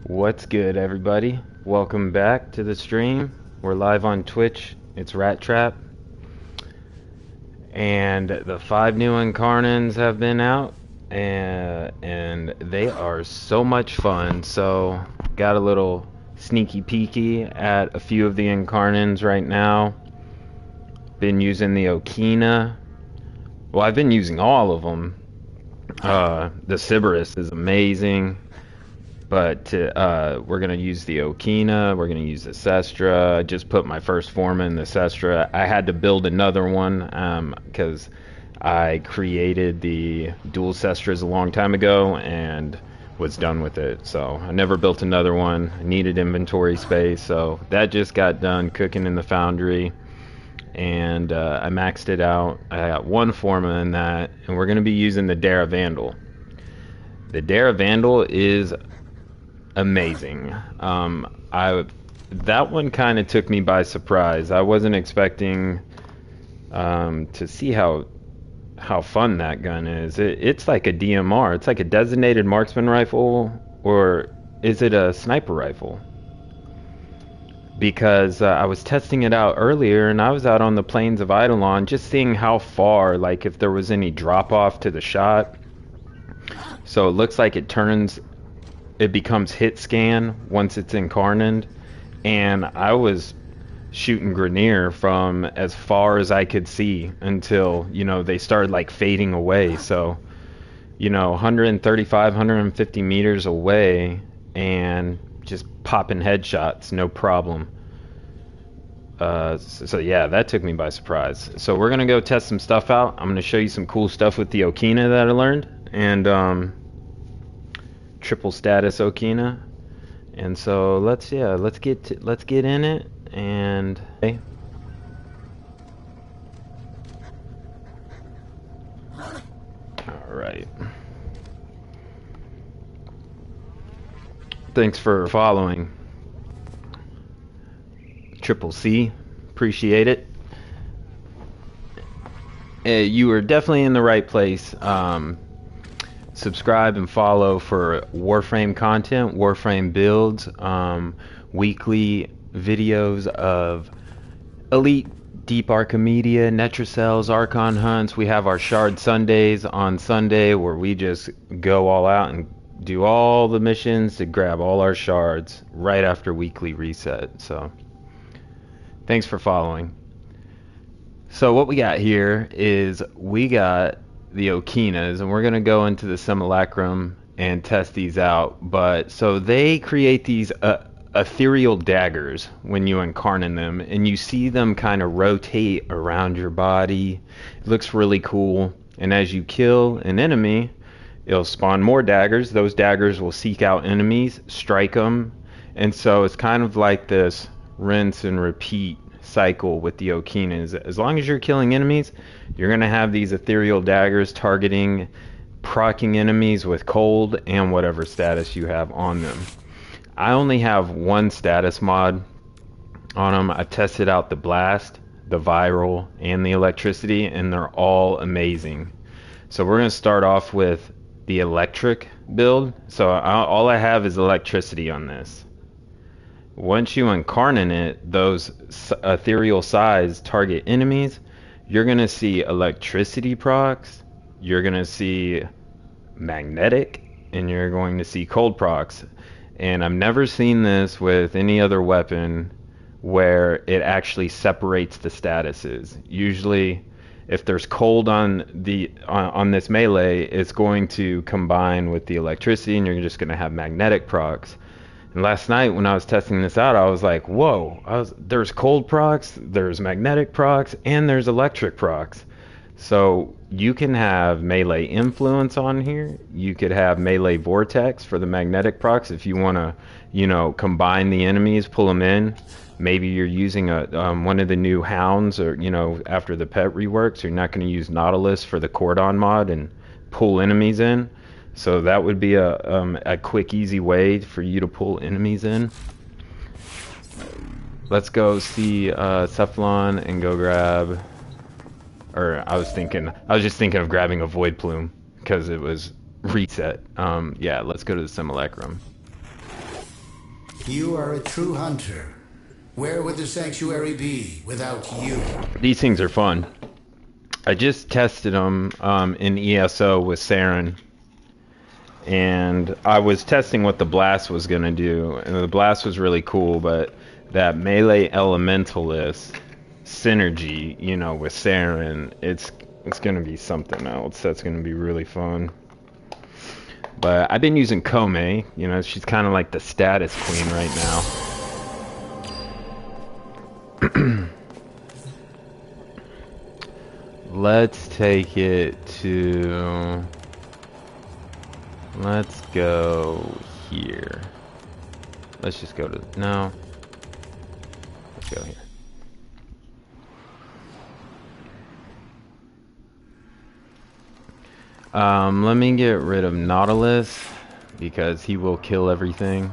What's good, everybody? Welcome back to the stream. We're live on Twitch. It's Rat Trap. And the 5 new Incarnons have been out. And they are so much fun. So, got a little sneaky peeky at a few of the Incarnons right now. Been using the Okina. Well, I've been using all of them. The Cerberus is amazing. But we're going to use the Okina, we're going to use the Cestra. I just put my first form in the Cestra. I had to build another one because I created the dual Cestras a long time ago and was done with it. So I never built another one. I needed inventory space, so that just got done cooking in the foundry. And I maxed it out. I got one forma in that, and we're going to be using the Dera Vandal. The Dera Vandal is amazing. That one kind of took me by surprise. I wasn't expecting to see how fun that gun is. It's like a D.M.R. It's like a designated marksman rifle, or is it a sniper rifle? Because I was testing it out earlier, and I was out on the plains of Eidolon just seeing how far, like if there was any drop off to the shot. So it looks like it becomes hit scan once it's incarnated, and I was shooting Grenier from as far as I could see until, they started like fading away. So, 135, 150 meters away and just popping headshots, no problem. So yeah, that took me by surprise. So we're gonna go test some stuff out. I'm gonna show you some cool stuff with the Okina that I learned, and triple status Okina. And so let's get in it. And hey, all right, thanks for following, Triple C, appreciate it. You are definitely in the right place. Subscribe and follow for warframe content, warframe builds, weekly videos of elite deep Archimedia, Netracells, Archon hunts. We have our Shard Sundays on Sunday where we just go all out and do all the missions to grab all our shards right after weekly reset. So thanks for following. So what we got here is we got the Okinas, and we're going to go into the simulacrum and test these out. But so they create these ethereal daggers when you incarnate them, and you see them kind of rotate around your body. It looks really cool. And as you kill an enemy, it'll spawn more daggers. Those daggers will seek out enemies, strike them, and so it's kind of like this rinse and repeat cycle with the Okinas. As long as you're killing enemies, you're going to have these ethereal daggers targeting, proccing enemies with cold and whatever status you have on them. I only have one status mod on them. I tested out the blast, the viral, and the electricity, and they're all amazing. So we're going to start off with the electric build. So all I have is electricity on this. Once you incarnate it, those ethereal sides target enemies. You're going to see electricity procs, you're going to see magnetic, and you're going to see cold procs. And I've never seen this with any other weapon where it actually separates the statuses. Usually, if there's cold on this melee, it's going to combine with the electricity, and you're just going to have magnetic procs. And last night when I was testing this out, I was like, whoa, there's cold procs, there's magnetic procs, and there's electric procs. So you can have melee influence on here. You could have melee vortex for the magnetic procs if you want to, combine the enemies, pull them in. Maybe you're using one of the new hounds, or after the pet reworks, you're not going to use Nautilus for the cordon mod and pull enemies in. So that would be a quick, easy way for you to pull enemies in. Let's go see Cephalon and go grab. Or I was just thinking of grabbing a Void Plume because it was reset. Yeah, let's go to the simulacrum. You are a true hunter. Where would the sanctuary be without you? These things are fun. I just tested them in ESO with Saren, and I was testing what the blast was going to do, and the blast was really cool, but that melee elementalist synergy, you know, with Saren, it's going to be something else. That's going to be really fun. But I've been using Kome, you know, she's kind of like the status queen right now. Let's take it to... Let's go here. Let's just go to... No. Let's go here. Let me get rid of Nautilus because he will kill everything.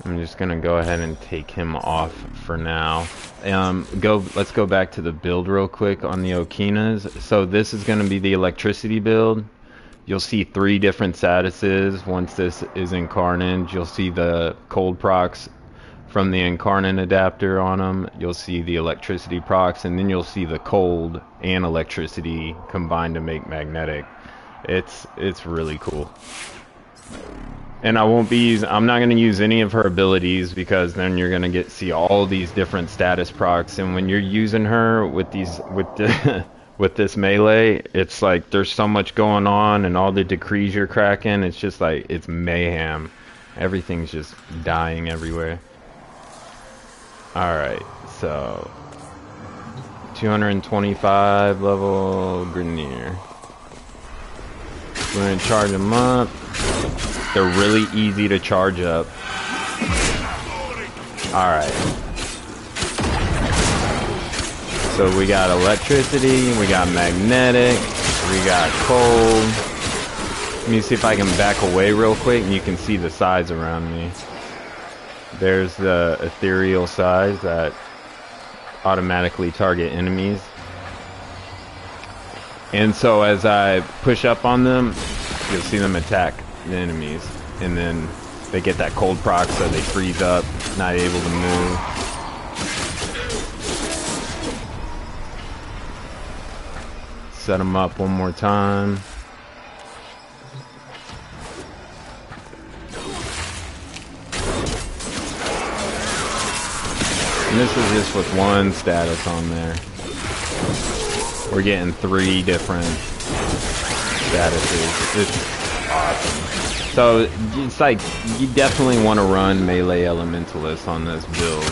I'm just gonna go ahead and take him off for now. Let's go back to the build real quick on the Okinas. So this is gonna be the electricity build. You'll see 3 different statuses. Once this is Incarnon, you'll see the cold procs from the Incarnon adapter on them. You'll see the electricity procs, and then you'll see the cold and electricity combined to make magnetic. It's really cool. And I'm not going to use any of her abilities because then you're going to see all these different status procs, and when you're using her with with this melee, it's like there's so much going on and all the decrees you're cracking, it's just like it's mayhem. Everything's just dying everywhere. Alright, so 225 level Grineer. We're going to charge them up. They're really easy to charge up. Alright. So we got electricity, we got magnetic, we got cold. Let me see if I can back away real quick and you can see the size around me. There's the ethereal size that automatically target enemies. And so as I push up on them, you'll see them attack the enemies. And then they get that cold proc, so they freeze up, not able to move. Set them up one more time. And this is just with one status on there. We're getting 3 different statuses. It's awesome. So it's like you definitely want to run melee elementalist on this build.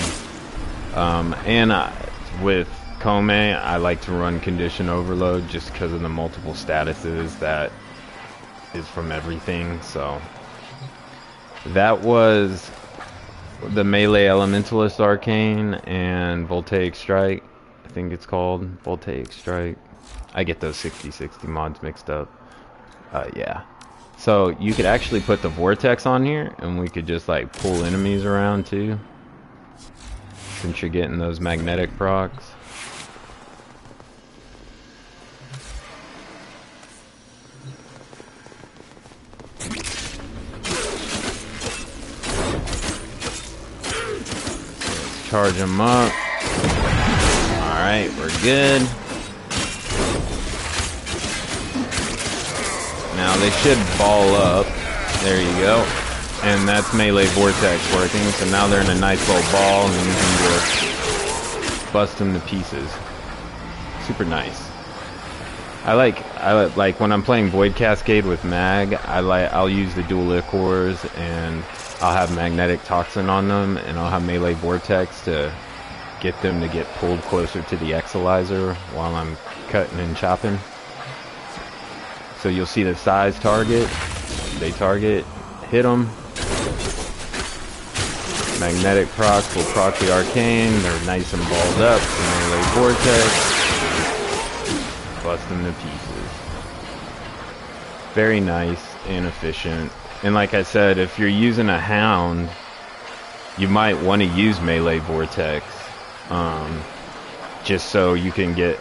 With Kome, I like to run condition overload just because of the multiple statuses that is from everything. So that was the melee elementalist arcane and voltaic strike. I think it's called voltaic strike. I get those 60/60 mods mixed up. Yeah. So you could actually put the vortex on here and we could just like pull enemies around too, since you're getting those magnetic procs. Charge them up. Alright, we're good. Now they should ball up. There you go. And that's melee vortex working. So now they're in a nice little ball and you can just bust them to pieces. Super nice. I like when I'm playing Void Cascade with Mag, I'll use the dual ichors and I'll have magnetic toxin on them, and I'll have melee vortex to get them to get pulled closer to the exalizer while I'm cutting and chopping. So you'll see the size target, they target, hit them. Magnetic procs will proc the arcane, they're nice and balled up, the melee vortex, bust them to pieces. Very nice and efficient. And like I said, if you're using a hound, you might want to use melee vortex, just so you can get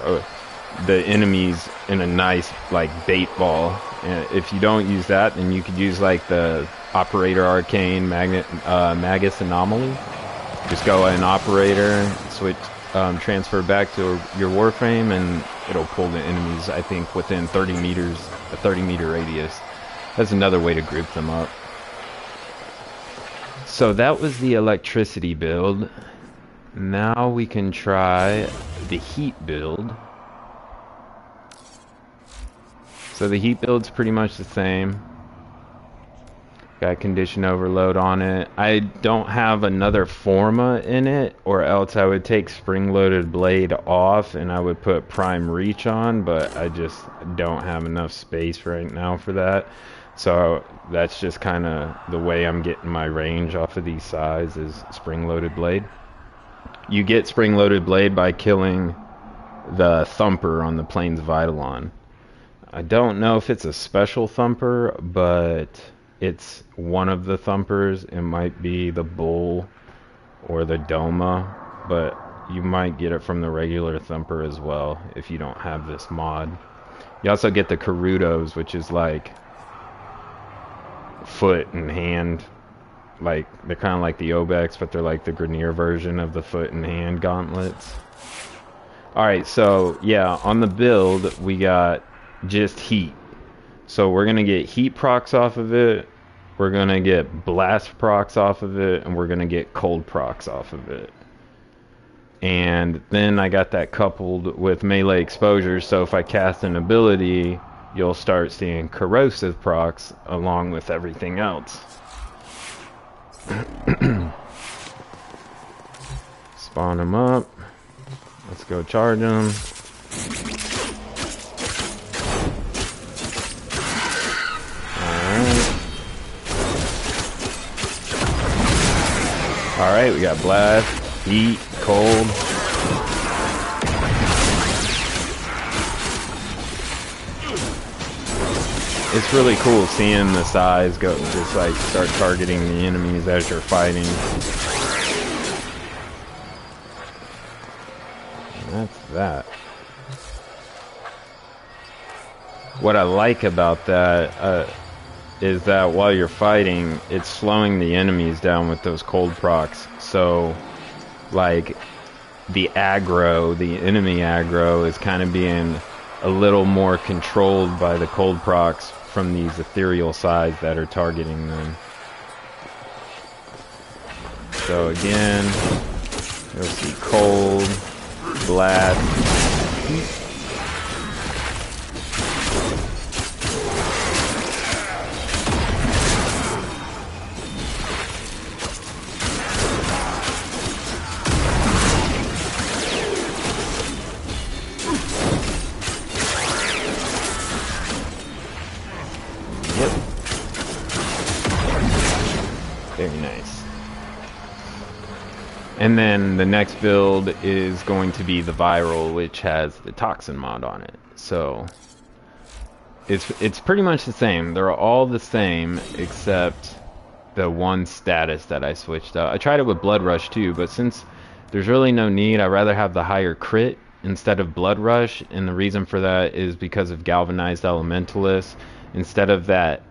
the enemies in a nice like bait ball And if you don't use that, then you could use like the Operator Arcane Magus Anomaly. Just go in Operator, switch, transfer back to your warframe, and it'll pull the enemies, I think, within 30 meters, a 30-meter radius. That's another way to group them up. So that was the electricity build. Now we can try the heat build. So the heat build's pretty much the same. Got condition overload on it. I don't have another forma in it, or else I would take spring-loaded blade off and I would put prime reach on, but I just don't have enough space right now for that. So that's just kind of the way I'm getting my range off of these sides, is spring-loaded blade. You get spring-loaded blade by killing the thumper on the Plains Vitalan. I don't know if it's a special thumper, but it's one of the thumpers. It might be the bull or the doma, but you might get it from the regular thumper as well if you don't have this mod. You also get the Karutos, which is like foot and hand. Like, they're kind of like the Obex, but they're like the Grenier version of the foot and hand gauntlets. Alright, so yeah, on the build we got just heat. So we're gonna get heat procs off of it, we're gonna get blast procs off of it, and we're gonna get cold procs off of it. And then I got that coupled with melee exposure, so if I cast an ability, you'll start seeing corrosive procs along with everything else. Spawn them up. Let's go charge them. Alright, we got blast, heat, cold. It's really cool seeing the size go, just like start targeting the enemies as you're fighting. And that's that. What I like about that is that while you're fighting, it's slowing the enemies down with those cold procs. So, like, the aggro, the enemy aggro, is kind of being a little more controlled by the cold procs from these ethereal sides that are targeting them. So again, you'll see cold, blast, heat. Very nice. And then the next build is going to be the viral, which has the toxin mod on it. So it's pretty much the same. They're all the same except the one status that I switched out. I tried it with Blood Rush too, but since there's really no need, I'd rather have the higher crit instead of Blood Rush, and the reason for that is because of Galvanized Elementalist. Instead of that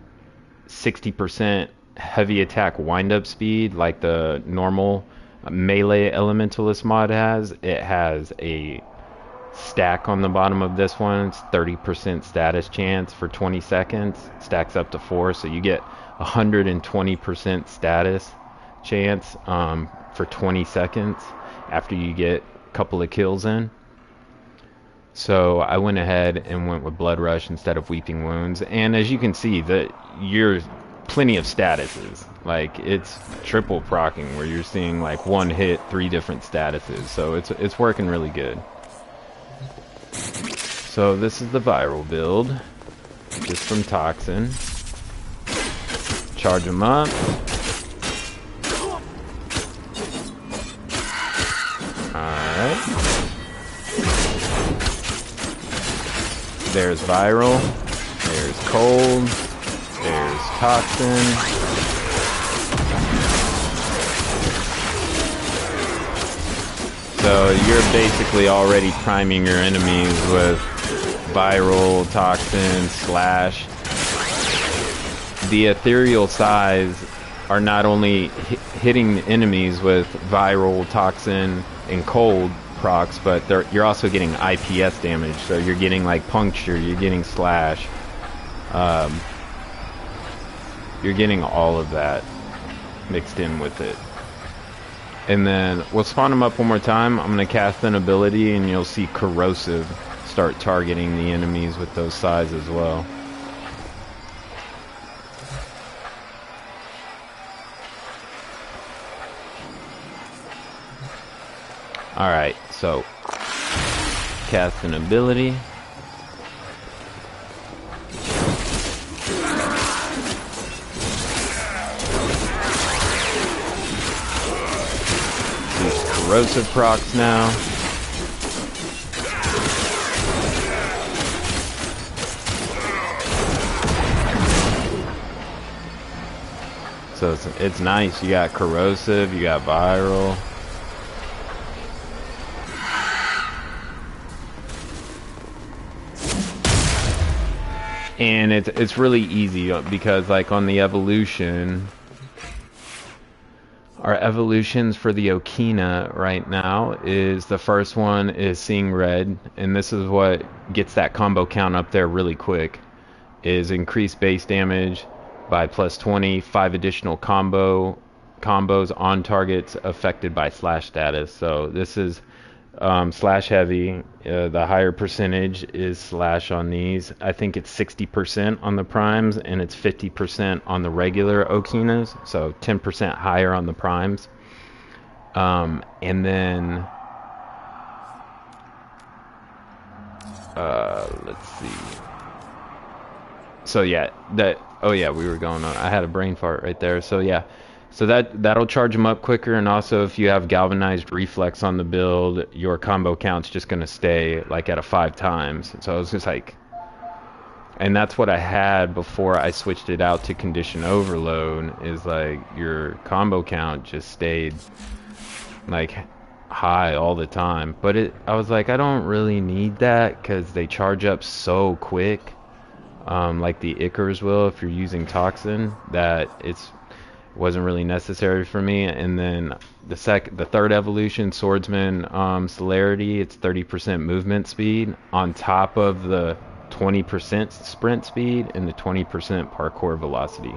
60% heavy attack wind-up speed like the normal melee elementalist mod has, it has a stack on the bottom of this one. It's 30% status chance for 20 seconds, stacks up to 4, so you get 120% status chance for 20 seconds after you get a couple of kills in. So I went ahead and went with Blood Rush instead of Weeping Wounds, and as you can see, that you're plenty of statuses. Like, it's triple procking where you're seeing like one hit, 3 different statuses. So it's working really good. So this is the viral build, just from Toxin. Charge them up. Alright. There's viral. There's cold. There's toxin. So you're basically already priming your enemies with viral, toxin, slash. the ethereal size are not only hitting enemies with viral, toxin, and cold procs, but you're also getting IPS damage. So you're getting like puncture, you're getting slash, you're getting all of that mixed in with it. And then we'll spawn them up one more time. I'm going to cast an ability and you'll see corrosive start targeting the enemies with those size as well. Alright, so cast an ability. These corrosive procs now. So it's nice. You got corrosive, you got viral. And it's really easy because like on the evolution, our evolutions for the Okina right now is the first one is seeing red, and this is what gets that combo count up there really quick, is increased base damage by plus 20, 5 additional combos on targets affected by slash status. So this is slash heavy. The higher percentage is slash on these. I think it's 60% on the primes and it's 50% on the regular Okinas, so 10% higher on the primes. And then let's see. So yeah, we were going on. I had a brain fart right there. So yeah. So that'll charge them up quicker, and also if you have galvanized reflex on the build, your combo count's just gonna stay like at a 5 times. So it's just like, and that's what I had before I switched it out to condition overload, is like your combo count just stayed like high all the time. But I was like, I don't really need that because they charge up so quick, like the Icars will if you're using toxin, that wasn't really necessary for me. And then the third evolution, swordsman celerity, it's 30% movement speed on top of the 20% sprint speed and the 20% parkour velocity.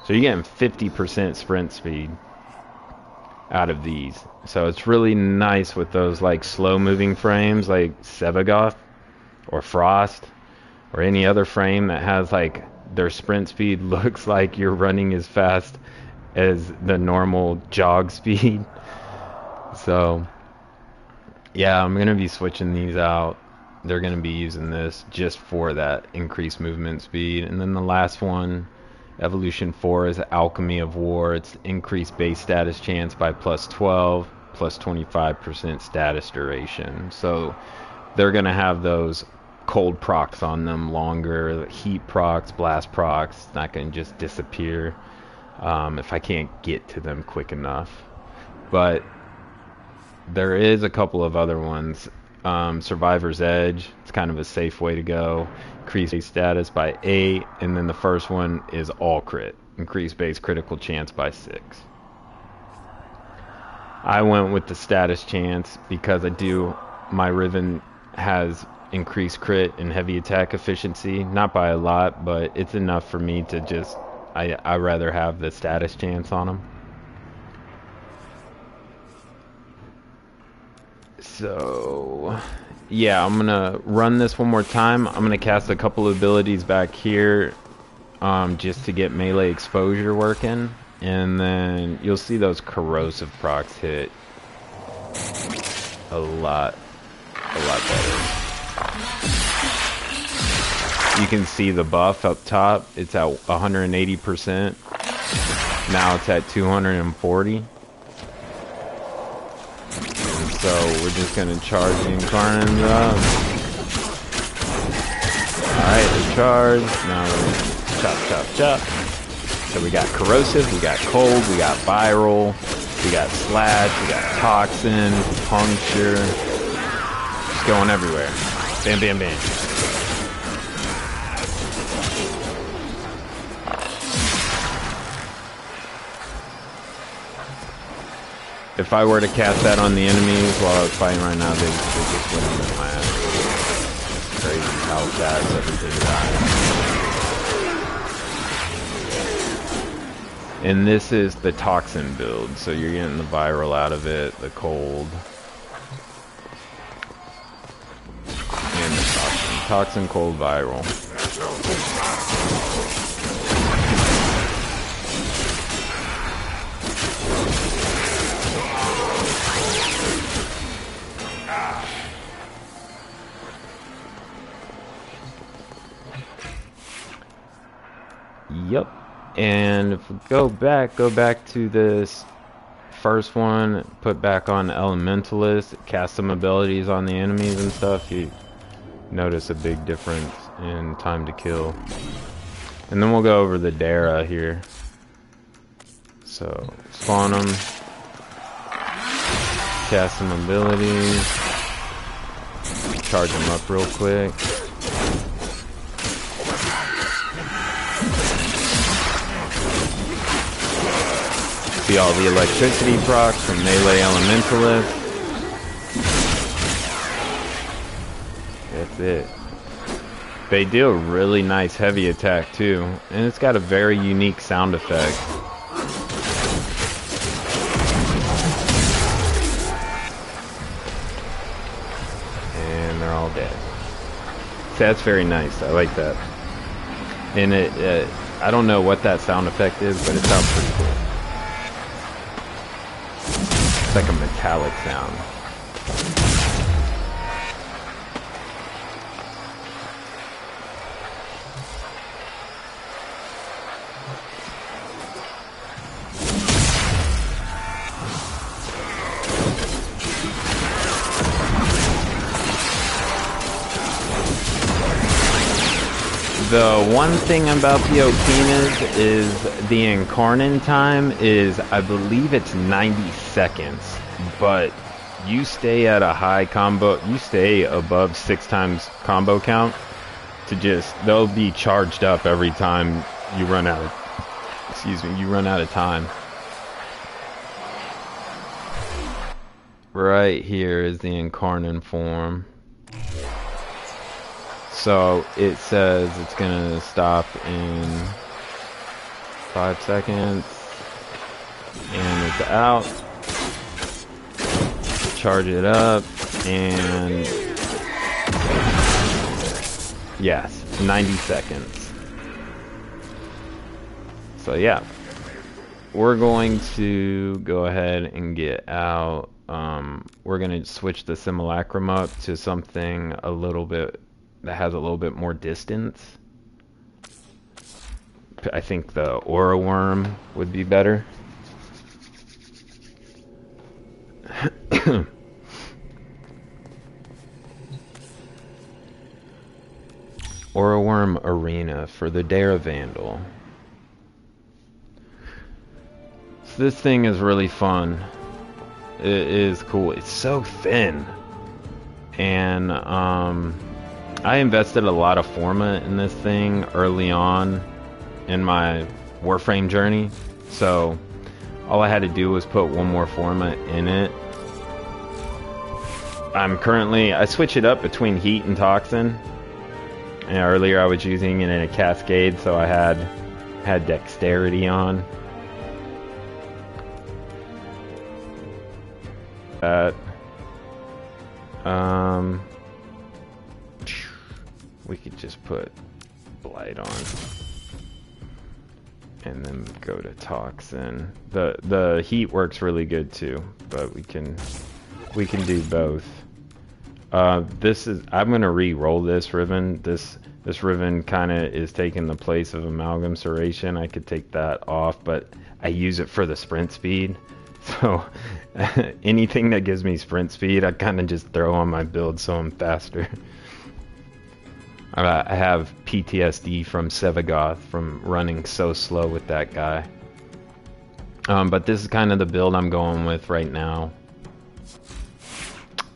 So you're getting 50% sprint speed out of these. So it's really nice with those like slow moving frames like Sevagoth or Frost or any other frame that has like their sprint speed looks like you're running as fast as the normal jog speed. So yeah, I'm gonna be switching these out. They're gonna be using this just for that increased movement speed. And then the last one, evolution 4, is alchemy of war. It's increased base status chance by plus 12, plus 25% status duration. So they're gonna have those cold procs on them longer, heat procs, blast procs. It's not gonna just disappear if I can't get to them quick enough. But there is a couple of other ones. Survivor's Edge, it's kind of a safe way to go. Increase base status by 8, and then the first one is all crit. Increase base critical chance by 6. I went with the status chance because my Riven has increased crit and heavy attack efficiency. Not by a lot, but it's enough for me to just, I'd rather have the status chance on them. So yeah, I'm gonna run this one more time. I'm gonna cast a couple of abilities back here just to get melee exposure working, and then you'll see those corrosive procs hit a lot better. You can see the buff up top. It's at 180%. Now it's at 240. So we're just gonna charge Incarnon up. Alright, the charge. Now we're chop. So we got corrosive, we got cold, we got viral, we got slash, we got toxin, puncture. Just going everywhere. Bam, bam, bam. If I were to cast that on the enemies while I was fighting right now, they just wouldn't have my ass. It's crazy how fast everything dies. And this is the toxin build, so you're getting the viral out of it, the cold, and the toxin. Toxin, cold, viral. Yep. And if we go back to this first one, put back on Elementalist, cast some abilities on the enemies and stuff, you notice a big difference in time to kill. And then we'll go over the Dera here. So, spawn them, cast some abilities, charge them up real quick. See all the electricity procs from Melee Elementalist. That's it. They do a really nice heavy attack too, and it's got a very unique sound effect. And they're all dead. So that's very nice. I like that. And I don't know what that sound effect is, but it sounds pretty cool. It's like a metallic sound. The one thing about the Okinas is the Incarnon time is, I believe it's 90 seconds, but you stay at a high combo, you stay above 6 times combo count to just, they'll be charged up every time you run out of, you run out of time. Right here is the Incarnon form. So it says it's gonna stop in 5 seconds, and it's out. Charge it up, and yes, 90 seconds. So yeah, we're going to go ahead and get out. We're gonna switch the simulacrum up to something a little bit that has a little bit more distance. I think the aura worm would be better. Aura worm arena for the Dera Vandal. So this thing is really fun. It is cool. It's so thin. And I invested a lot of forma in this thing early on in my warframe journey, so all I had to do was put one more forma in it. I switch it up between heat and toxin, and earlier I was using it in a cascade, so I had dexterity on. We could just put blight on and then go to toxin. The heat works really good too, but we can do both. I'm gonna re-roll this ribbon. This ribbon kind of is taking the place of amalgam serration. I could take that off, but I use it for the sprint speed. So anything that gives me sprint speed, I kind of just throw on my build so I'm faster. I have PTSD from Sevagoth from running so slow with that guy. But this is kind of the build I'm going with right now.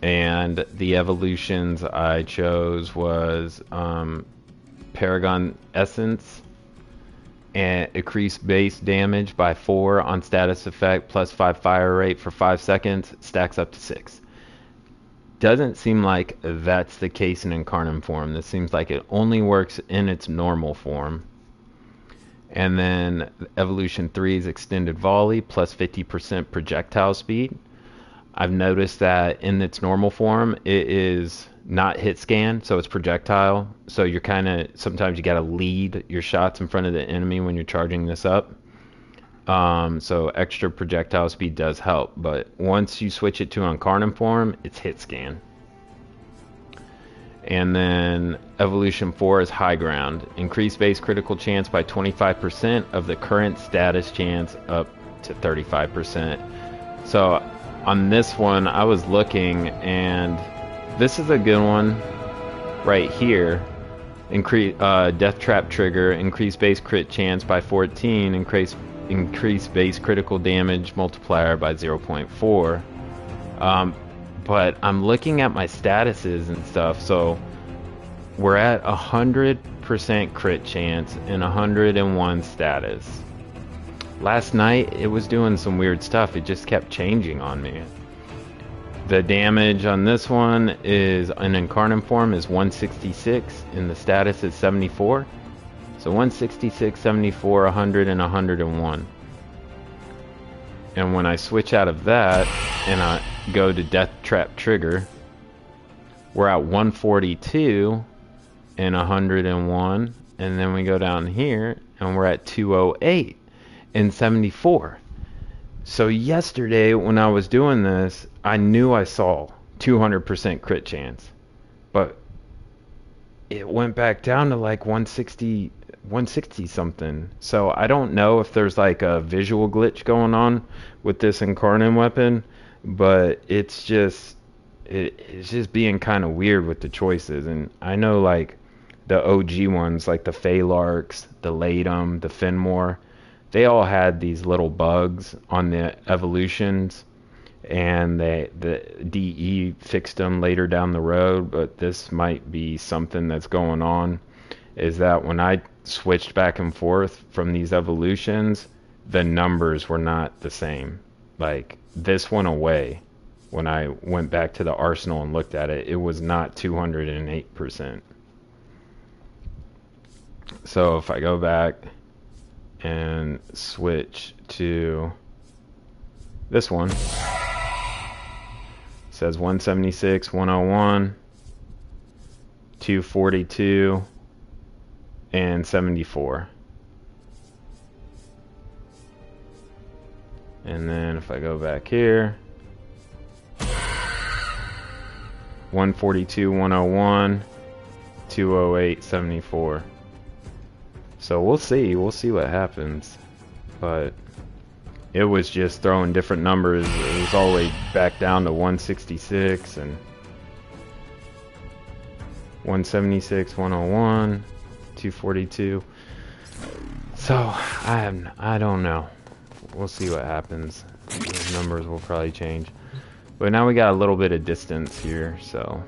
And the evolutions I chose was Paragon Essence, and increase base damage by 4 on status effect, plus 5 fire rate for 5 seconds, stacks up to 6. Doesn't seem like that's the case in Incarnon form. This seems like it only works in its normal form. And then Evolution 3 is Extended Volley, plus 50% projectile speed. I've noticed that in its normal form, it is not hit scan, so it's projectile. So you're kind of, sometimes you got to lead your shots in front of the enemy when you're charging this up. So extra projectile speed does help, but once you switch it to Incarnon form, it's hit scan. And then Evolution 4 is High Ground. Increase base critical chance by 25% of the current status chance up to 35%. So on this one, I was looking, and this is a good one right here. Increase Death Trap trigger, increase base crit chance by 14, increase base critical damage multiplier by 0.4. But I'm looking at my statuses and stuff, so we're at 100% crit chance and 101 status. Last night, it was doing some weird stuff. It just kept changing on me. The damage on this one is, in Incarnon form, is 166, and the status is 74. So 166, 74, 100, and 101. And when I switch out of that, and I go to Death Trap Trigger, we're at 142 and 101. And then we go down here, and we're at 208 and 74. So yesterday when I was doing this, I knew I saw 200% crit chance, but it went back down to like 160 something. So I don't know if there's like a visual glitch going on with this Incarnon weapon, but it's just being kind of weird with the choices. And I know like the OG ones, like the Phalarks, the Latum, the Fenmore, they all had these little bugs on the evolutions, and the DE fixed them later down the road. But this might be something that's going on, is that when I switched back and forth from these evolutions, the numbers were not the same. Like, this went away when I went back to the arsenal and looked at it. It was not 208%. So if I go back and switch to this one, it says 176, 101, 242, and 74. And then if I go back here, 142, 101, 208, 74. So we'll see what happens. But it was just throwing different numbers. It was all the way back down to 166 and 176, 101, 242. So I don't know. We'll see what happens. Those numbers will probably change. But now we got a little bit of distance here, so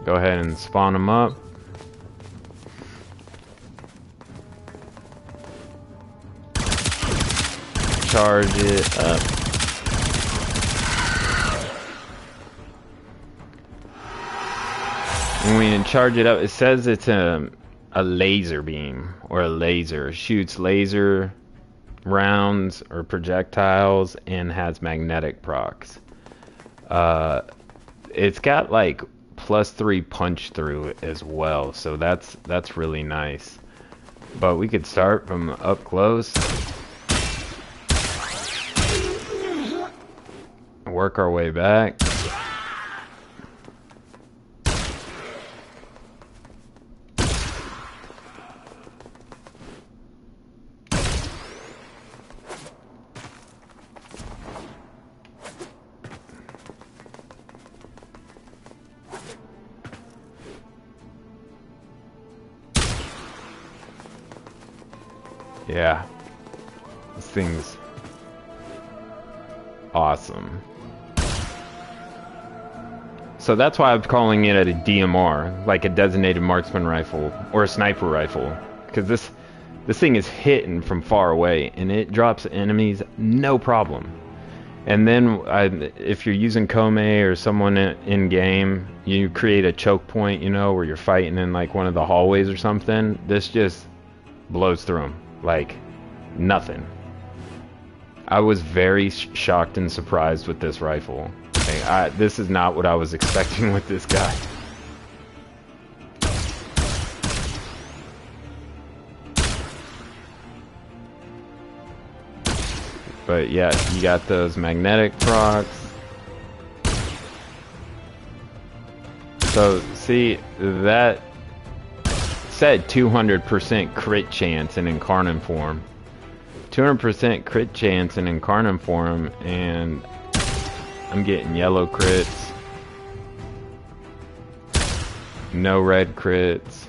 go ahead and spawn them up. Charge it up. When we charge it up, it says it's a laser beam, or a laser. It shoots laser rounds or projectiles and has magnetic procs. It's got like +3 punch through as well, so that's really nice. But we could start from up close, work our way back. Yeah, this thing's awesome. So that's why I'm calling it a D.M.R, like a designated marksman rifle or a sniper rifle, because This thing is hitting from far away, and it drops enemies no problem. And then if you're using Kome or someone in game, you create a choke point, you know, where you're fighting in like one of the hallways or something. This just blows through them like nothing. I was very shocked and surprised with this rifle. Like, this is not what I was expecting with this guy. But yeah, you got those magnetic procs. So see, that said 200% crit chance in Incarnon form. 200% crit chance in Incarnon form, and I'm getting yellow crits. No red crits.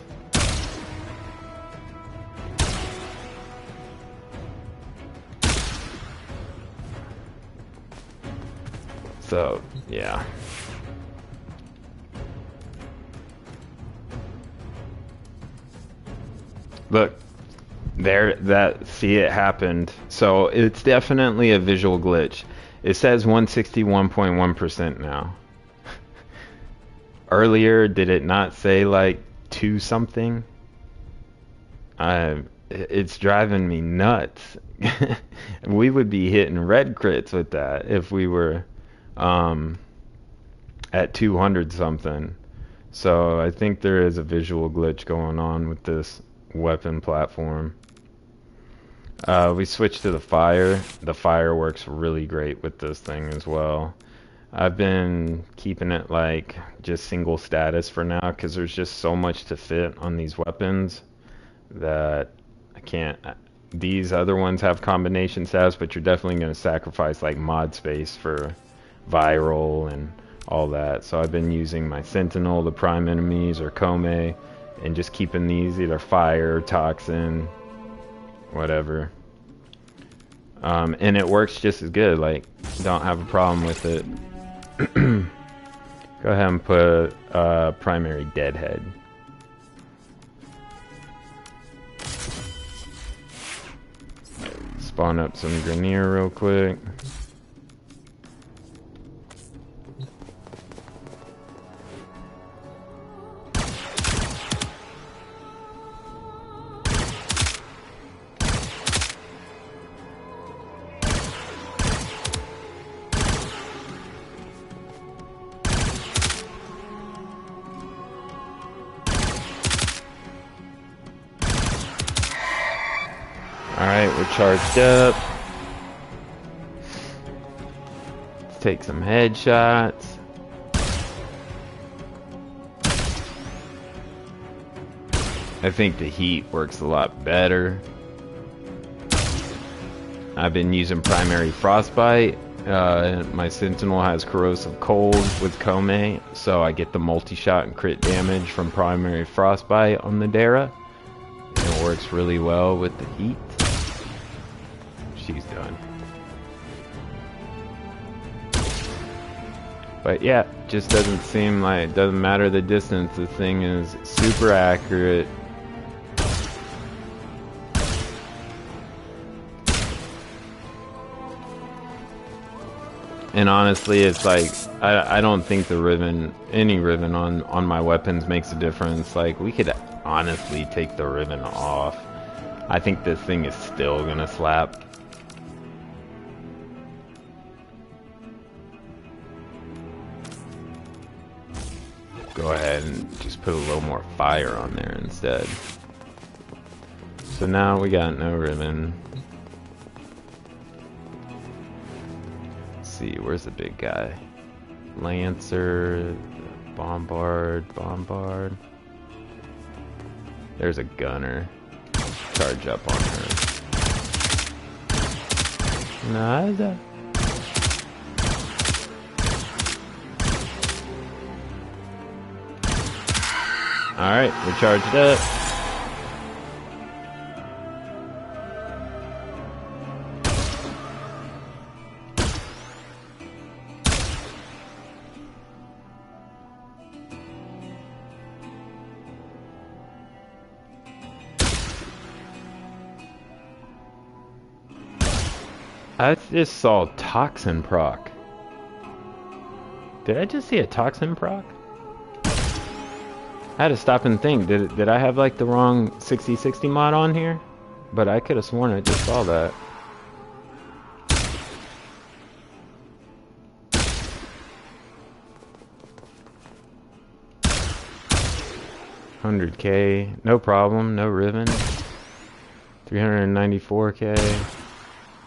So, yeah. Look, see, it happened. So it's definitely a visual glitch. It says 161.1% now. Earlier, did it not say like 2 something? It's driving me nuts. We would be hitting red crits with that if we were at 200 something. So I think there is a visual glitch going on with this weapon platform. We switched to the fire. The fire works really great with this thing as well. I've been keeping it like just single status for now because there's just so much to fit on these weapons that I can't. These other ones have combination status, but you're definitely going to sacrifice like mod space for viral and all that. So I've been using my Sentinel, the prime enemies, or Kome, and just keeping these either fire, toxin, whatever. And it works just as good. Like, don't have a problem with it. Go ahead and put primary deadhead. Spawn up some Grenier real quick. Alright, we're charged up. Let's take some headshots. I think the heat works a lot better. I've been using primary frostbite. My Sentinel has corrosive cold with Kome, so I get the multi-shot and crit damage from primary frostbite on the Dera. And it works really well with the heat. She's done. But yeah, just doesn't seem like, it doesn't matter the distance, the thing is super accurate. And honestly, it's like, I don't think the ribbon, any ribbon on my weapons makes a difference. Like, we could honestly take the ribbon off. I think this thing is still gonna slap. Go ahead and just put a little more fire on there instead. So now we got no ribbon. Let's see, where's the big guy? Lancer, Bombard. There's a gunner. Charge up on her. Nada. Alright, we're charged up. I just saw toxin proc. Did I just see a toxin proc? I had to stop and think. Did I have like the wrong 6060 mod on here? But I could have sworn I just saw that. $100K, no problem, no ribbon. 394K,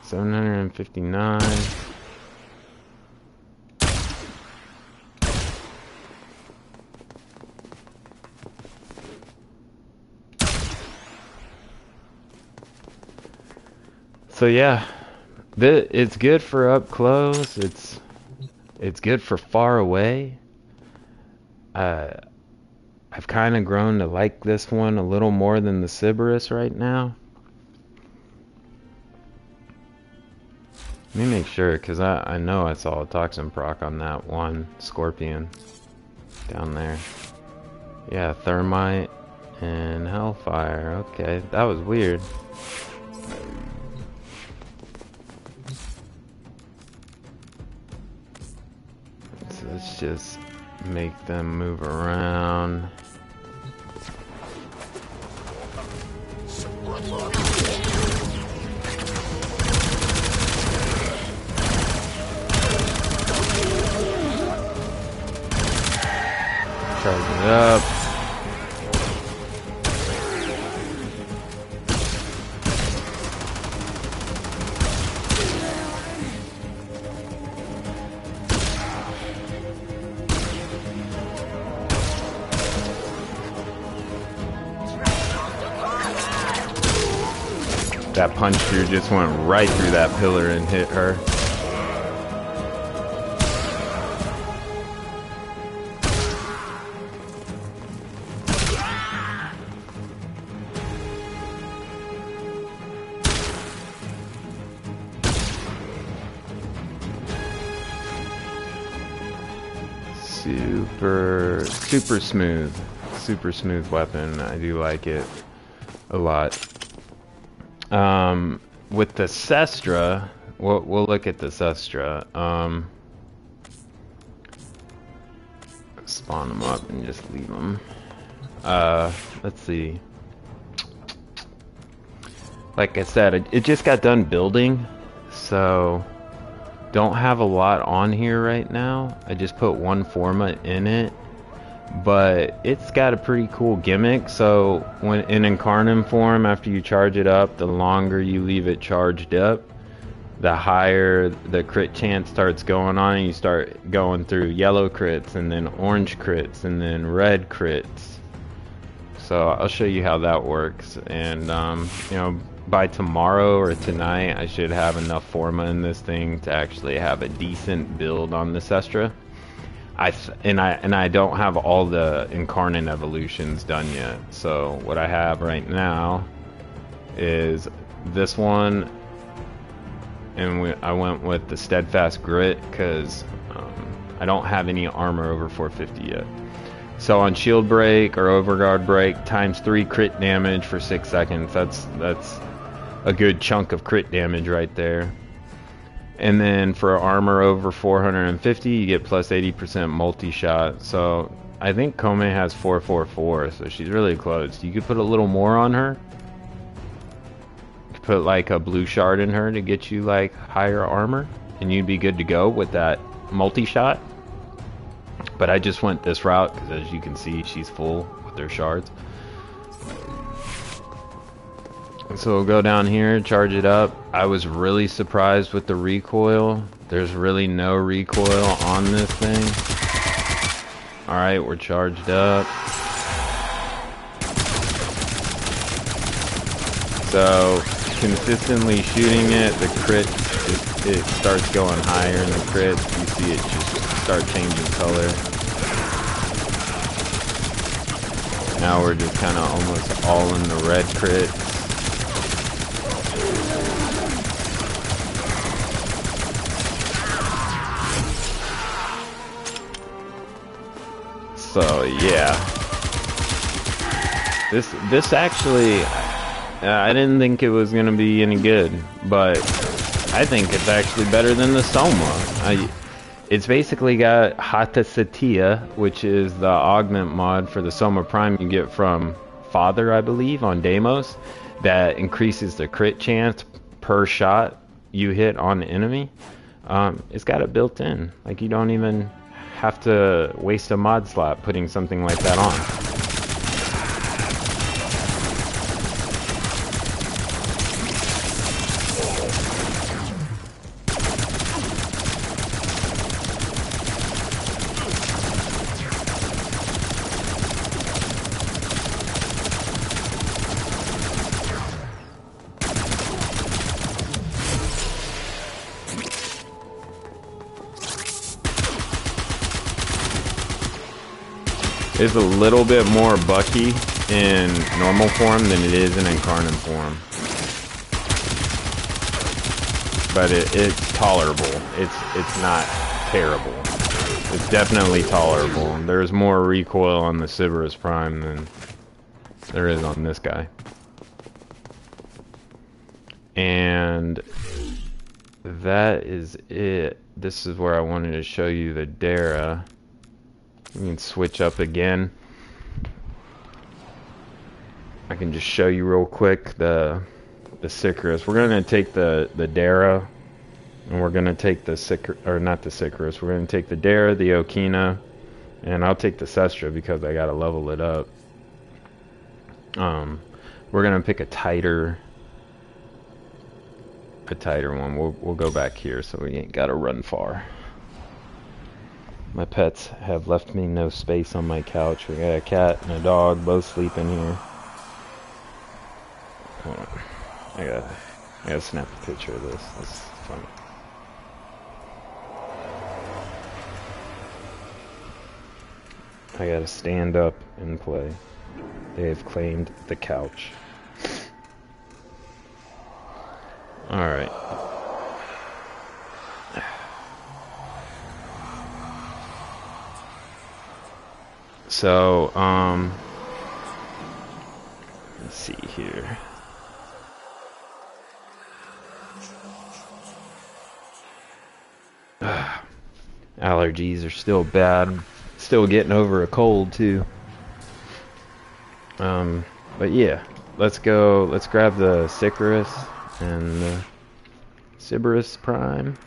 759. So yeah, it's good for up close. It's good for far away. I've kind of grown to like this one a little more than the Cerberus right now. Let me make sure, because I know I saw a toxin proc on that one Scorpion down there. Yeah, Thermite and Hellfire. Okay, that was weird. So let's just make them move around. Charge it up. That punch through just went right through that pillar and hit her. Super smooth weapon. I do like it a lot. With the Cestra, we'll look at the Cestra. Spawn them up and just leave them. Let's see. Like I said, it just got done building, so don't have a lot on here right now. I just put one format in it, but it's got a pretty cool gimmick. So when in Incarnon form, after you charge it up, the longer you leave it charged up, the higher the crit chance starts going on, and you start going through yellow crits and then orange crits and then red crits. So I'll show you how that works, and you know, by tomorrow or tonight I should have enough forma in this thing to actually have a decent build on the Cestra. I don't have all the Incarnon evolutions done yet. So what I have right now is this one, and I went with the Steadfast Grit because I don't have any armor over 450 yet. So on shield break or overguard break, ×3 crit damage for 6 seconds. That's a good chunk of crit damage right there. And then for armor over 450, you get plus 80% multi-shot. So I think Kome has 444, so she's really close. You could put a little more on her. You could put like a blue shard in her to get you like higher armor, and you'd be good to go with that multi-shot. But I just went this route because, as you can see, she's full with her shards. So we'll go down here, charge it up. I was really surprised with the recoil. There's really no recoil on this thing. Alright, we're charged up. So, consistently shooting it, the crit, it starts going higher in the crit. You see it just start changing color. Now we're just kind of almost all in the red crit. So yeah, this actually, I didn't think it was gonna be any good, but I think it's actually better than the Soma. It's basically got Hata Satya, which is the augment mod for the Soma Prime you get from Father, I believe, on Deimos, that increases the crit chance per shot you hit on the enemy. It's got it built in. Like, you don't even have to waste a mod slot putting something like that on. It's a little bit more bucky in normal form than it is in Incarnon form. But it's tolerable. It's not terrible. It's definitely tolerable. There's more recoil on the Cerberus Prime than there is on this guy. And that is it. This is where I wanted to show you the Dera. We can switch up again. I can just show you real quick the Sicarus. We're gonna take the Dera, and we're gonna take the not the Sicarus. We're gonna take the Dera, the Okina, and I'll take the Cestra because I gotta level it up. We're gonna pick a tighter one. We'll go back here so we ain't gotta run far. My pets have left me no space on my couch. We got a cat and a dog, both sleeping here. Hold on. I gotta snap a picture of this. This is funny. I gotta stand up and play. They have claimed the couch. Alright. So, let's see here. Allergies are still bad. Still getting over a cold too. But yeah, let's go. Let's grab the Sicarus and the Cerberus Prime.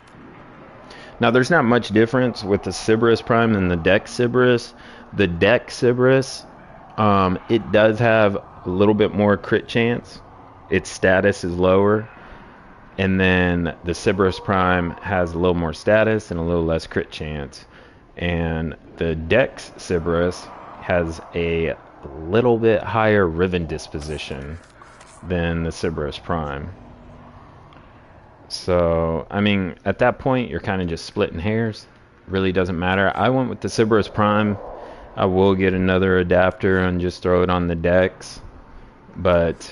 Now, there's not much difference with the Cerberus Prime and the Dex Cerberus. The Dex Cerberus, it does have a little bit more crit chance. Its status is lower. And then the Cerberus Prime has a little more status and a little less crit chance. And the Dex Cerberus has a little bit higher Riven disposition than the Cerberus Prime. So, I mean, at that point, you're kind of just splitting hairs. Really doesn't matter. I went with the Cerberus Prime. I will get another adapter and just throw it on the Dex. But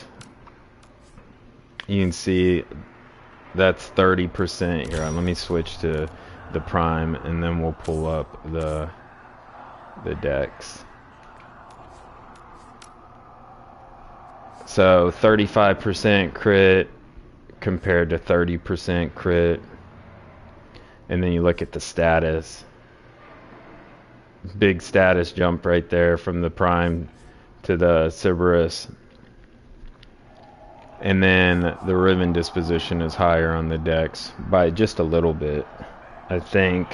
you can see that's 30% here. Let me switch to the Prime and then we'll pull up the Dex. So 35% crit compared to 30% crit, and then you look at the status. Big status jump right there from the Prime to the Cerberus, and then the Riven disposition is higher on the Dex by just a little bit. I think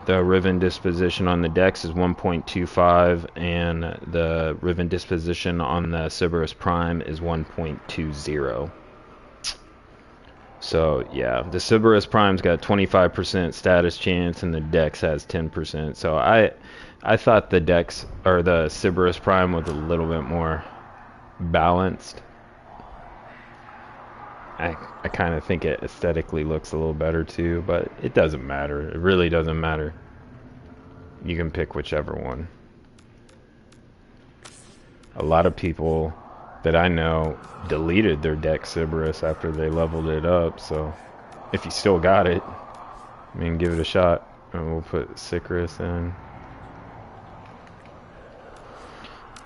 the Riven disposition on the Dex is 1.25 and the Riven disposition on the Cerberus Prime is 1.20. So yeah, the Cerberus Prime's got 25% status chance and the Dex has 10%. So I thought the Dex or the Cerberus Prime was a little bit more balanced. I kind of think it aesthetically looks a little better too, but it doesn't matter. It really doesn't matter. You can pick whichever one. A lot of people that I know deleted their Dex Cerberus after they leveled it up, so if you still got it, I mean, give it a shot. And we'll put Sicarus in.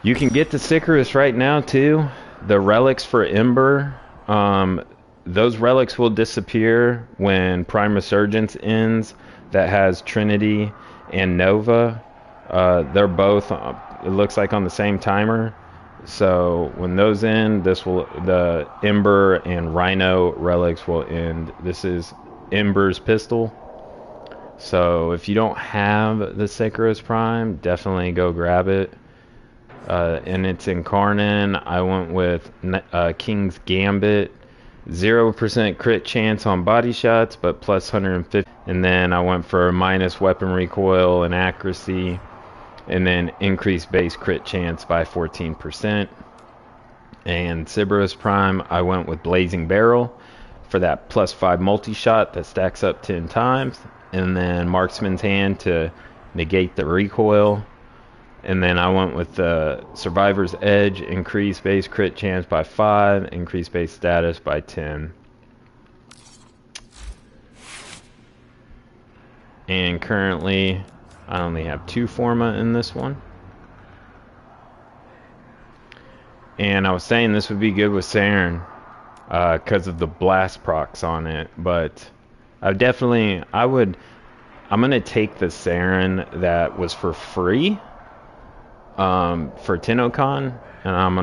You can get the Sicarus right now too. The relics for Ember, those relics will disappear when Prime Resurgence ends. That has Trinity and Nova. They're both, it looks like, on the same timer. So when those end, the Ember and Rhino relics will end. This is Ember's pistol. So if you don't have the Sikaros Prime, definitely go grab it. And it's Incarnon. I went with King's Gambit. 0% crit chance on body shots, but plus 150. And then I went for minus weapon recoil and accuracy. And then increased base crit chance by 14%. And Sikaros Prime, I went with Blazing Barrel for that plus 5 multi-shot that stacks up 10 times. And then Marksman's Hand to negate the recoil. And then I went with the Survivor's Edge, increased base crit chance by 5, increased base status by 10. And currently, I only have 2 Forma in this one. And I was saying this would be good with Saren because of the blast procs on it. But I'm going to take the Saren that was for free for Tennocon, and I'm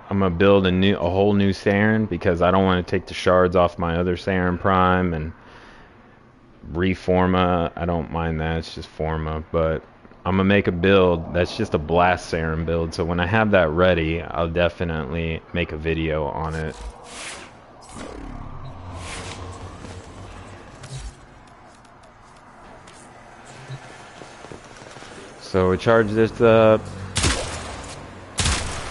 gonna build a whole new Saren because I don't want to take the shards off my other Saren Prime and reforma. I don't mind that, it's just Forma, but I'm gonna make a build that's just a blast Saren build. So when I have that ready, I'll definitely make a video on it. So we charge this up.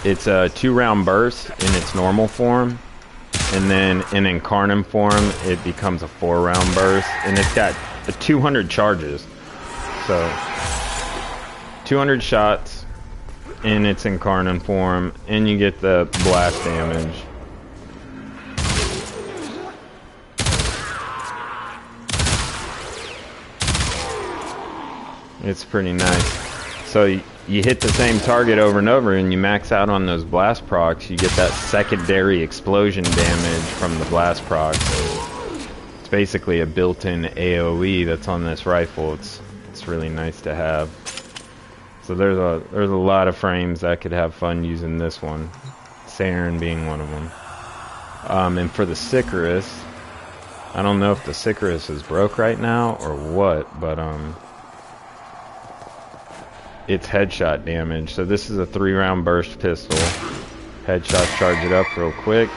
It's a 2-round burst in its normal form, and then in Incarnon form it becomes a 4-round burst, and it's got 200 charges, so 200 shots in its Incarnon form, and you get the blast damage. It's pretty nice. So you hit the same target over and over, and you max out on those blast procs, you get that secondary explosion damage from the blast procs. It's basically a built-in AoE that's on this rifle. It's really nice to have. So there's a lot of frames that could have fun using this one, Saren being one of them. And for the Sikaros, I don't know if the Sikaros is broke right now or what, but it's headshot damage. So this is a 3-round burst pistol. Headshots charge it up real quick.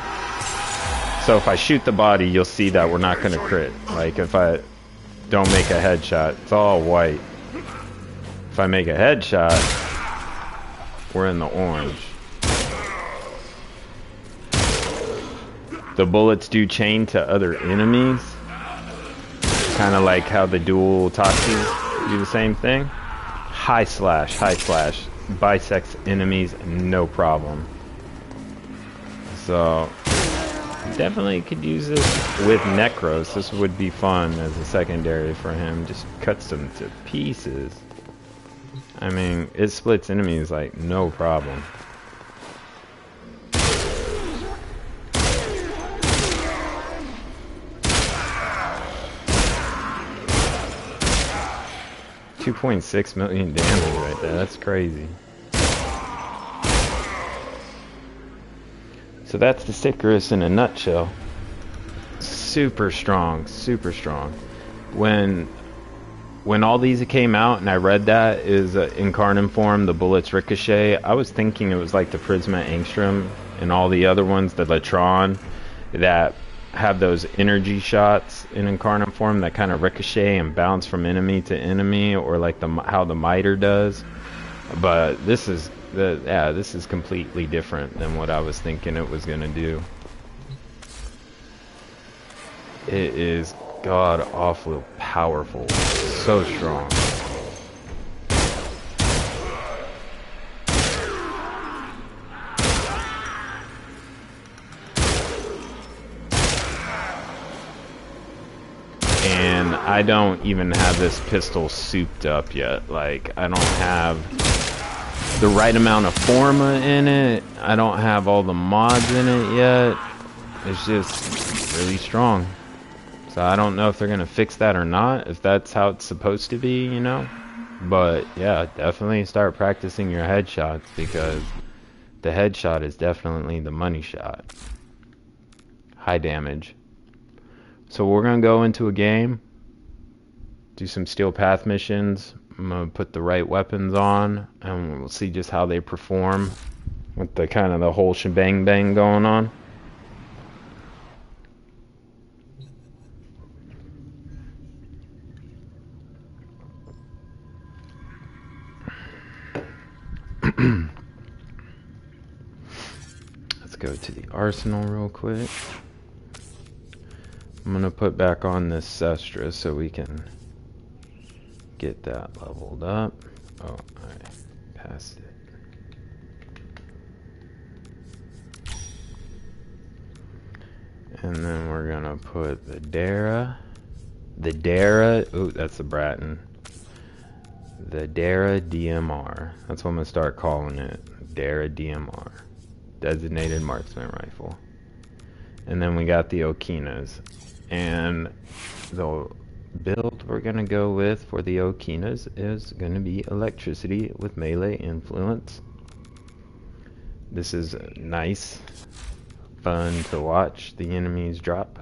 So if I shoot the body, you'll see that we're not going to crit. Like if I don't make a headshot, it's all white. If I make a headshot, we're in the orange. The bullets do chain to other enemies. Kind of like how the dual Toxis do the same thing. High slash, bisects enemies, no problem. So, definitely could use this with Necros. This would be fun as a secondary for him. Just cuts them to pieces. I mean, it splits enemies like no problem. $2.6 million damage right there. That's crazy. So that's the Sikaros in a nutshell. Super strong, super strong. When all these came out and I read that is Incarnon form, the bullets ricochet, I was thinking it was like the Prisma Angstrom and all the other ones, the Latron, that have those energy shots in Incarnon form that kind of ricochet and bounce from enemy to enemy, or like how the miter does. But this is completely different than what I was thinking it was gonna do. It is god awful powerful, so strong. And I don't even have this pistol souped up yet. Like, I don't have the right amount of Forma in it. I don't have all the mods in it yet. It's just really strong. So I don't know if they're gonna fix that or not, if that's how it's supposed to be, you know. But yeah, definitely start practicing your headshots, because the headshot is definitely the money shot. High damage. So we're gonna go into a game, do some steel path missions. I'm gonna put the right weapons on, and we'll see just how they perform with the kind of the whole shebang bang going on. Let's go to the arsenal real quick. I'm gonna put back on this Cestra so we can get that leveled up. Oh, I passed it. And then we're gonna put the Dera. Oh, that's the Bratton. The Dera D.M.R. That's what I'm gonna start calling it. Dera D.M.R. Designated Marksman Rifle. And then we got the Okinas. And the build we're gonna go with for the Okinas is gonna be electricity with melee influence. This is nice, fun to watch the enemies drop.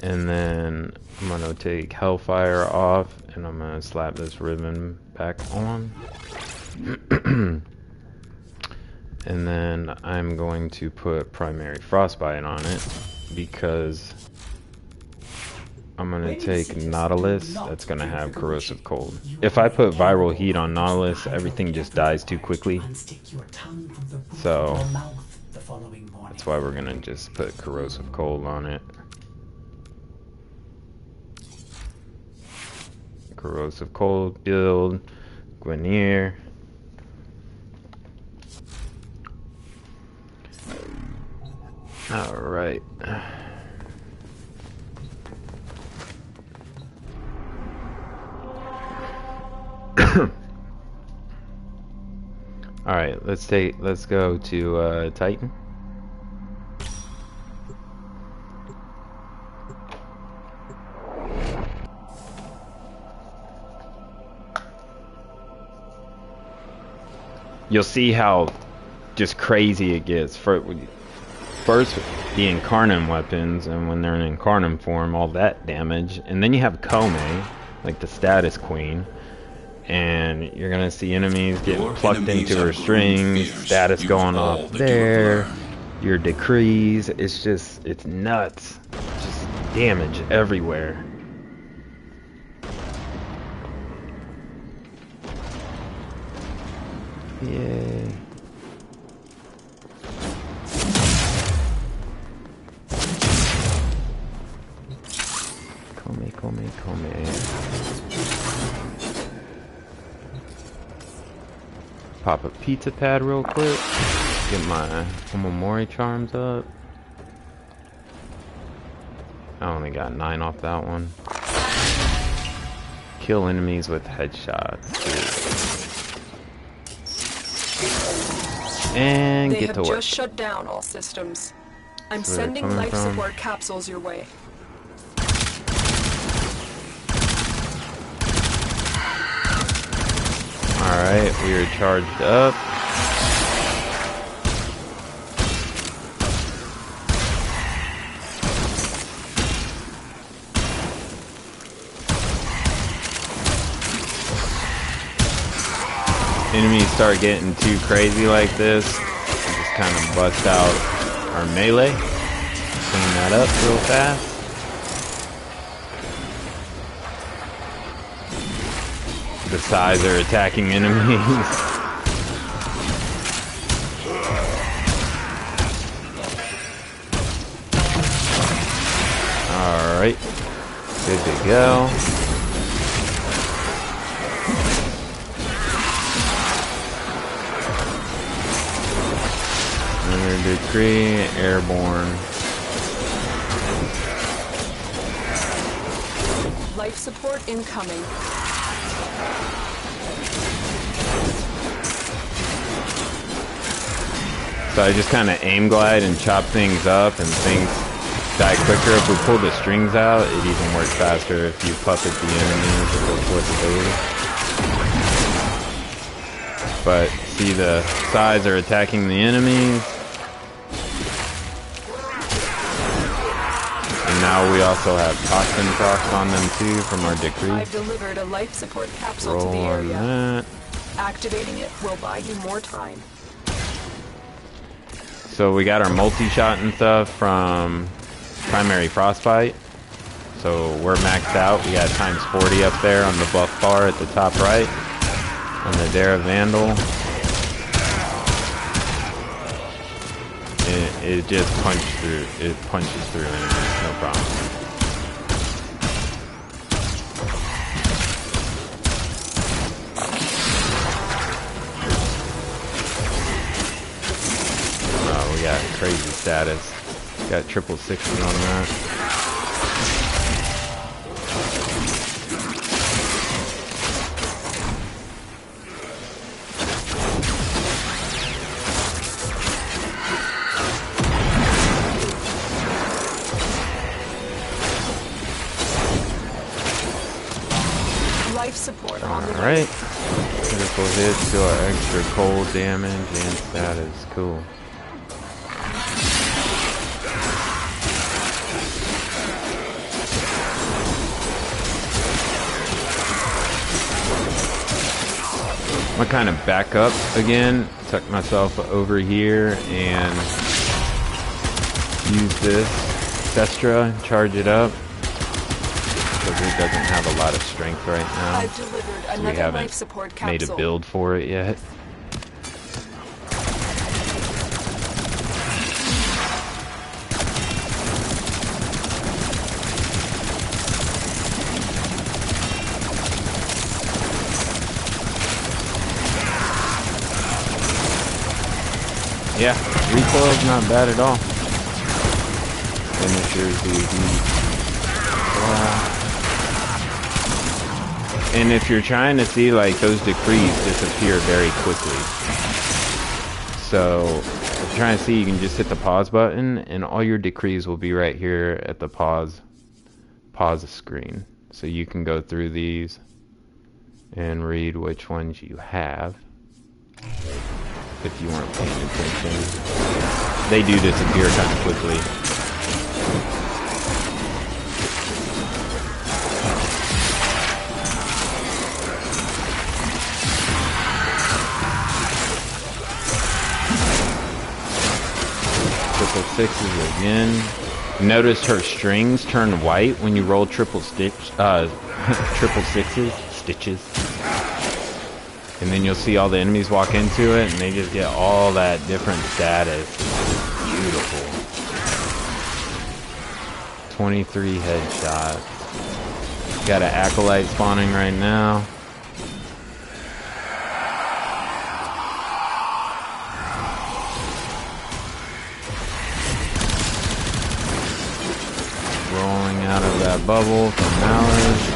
And then I'm gonna take Hellfire off, and I'm gonna slap this ribbon back on. And then I'm going to put primary frostbite on it, because I'm gonna take Nautilus. That's gonna have corrosive cold. If I put viral heat on Nautilus, everything just dies too quickly. So that's why we're gonna just put corrosive cold on it. Corrosive cold build, Guinier. Alright. Alright, let's go to Titan. You'll see how just crazy it gets. First, the Incarnon weapons, and when they're in Incarnon form, all that damage. And then you have Kome, like the status queen. And you're gonna see enemies getting plucked into her strings, status going off there, your decrees. It's nuts. Just damage everywhere. Yay. Come. Pop a pizza pad real quick. Get my Omamori charms up. I only got 9 off that one. Kill enemies with headshots. And get to work. They have just shut down all systems. I'm sending life support capsules your way. Alright, we are charged up. Enemies start getting too crazy like this, we just kind of bust out our melee. Clean that up real fast. The sides are attacking enemies. Alright, good to go. Another decree, airborne. Life support incoming. So I just kind of aim glide and chop things up, and things die quicker if we pull the strings out. It even works faster if you puppet the enemies with the fourth ability. But see, the sides are attacking the enemies. And now we also have toxin procs on them too from our decree. I've delivered a life support capsule Roll to the area. on that. Activating it will buy you more time. So we got our multi-shot and stuff from primary frostbite. So we're maxed out. We got times 40 up there on the buff bar at the top right on the Dera Vandal. It just punches through enemies, no problem. Oh, we got crazy status. Got triple sixes on that. Life support on the Alright. Critical hits do our extra cold damage and status. Cool. I'm gonna kind of back up again, tuck myself over here, and use this Cestra, charge it up, because it doesn't have a lot of strength right now. I've delivered So we another haven't life support made a capsule. build for it yet. Yeah, recoil's not bad at all. Finishers do heat. And if you're trying to see, like, those decrees disappear very quickly. So if you're trying to see, you can just hit the pause button and all your decrees will be right here at the pause screen. So you can go through these and read which ones you have. If you weren't paying attention. They do disappear kind of quickly. Triple sixes again. Notice her strings turn white when you roll triple stitches. And then you'll see all the enemies walk into it, and they just get all that different status. Beautiful. 23 headshot. Got an acolyte spawning right now. Rolling out of that bubble from Malice.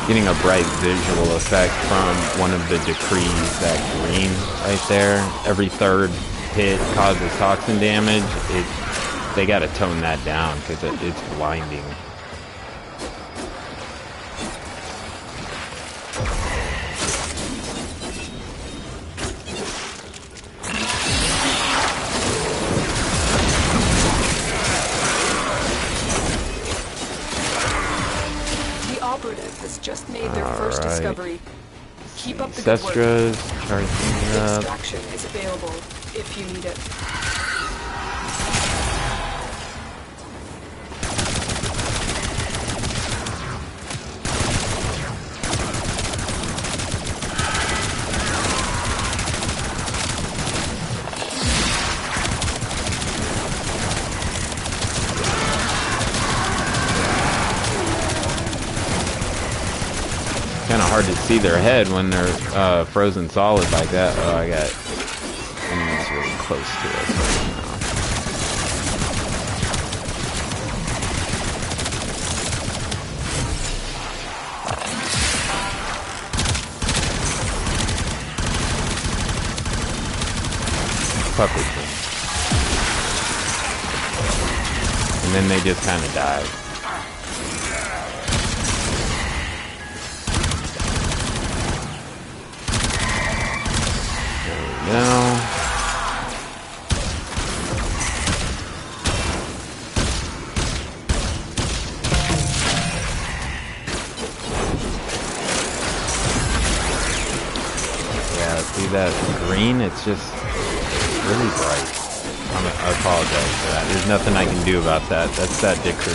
Getting a bright visual effect from one of the decrees, that green right there. Every third hit causes toxin damage. They gotta tone that down because it's blinding. Has just made their first discovery. Keep up the good work. Cestra's charging up. Extraction is available if you need it. Kind of hard to see their head when they're frozen solid like that. Oh, I got enemies really close to us right now. Puppet thing. And then they just kind of die. There we go. See that green? It's just really bright. I apologize for that. There's nothing I can do about that. That's that decree.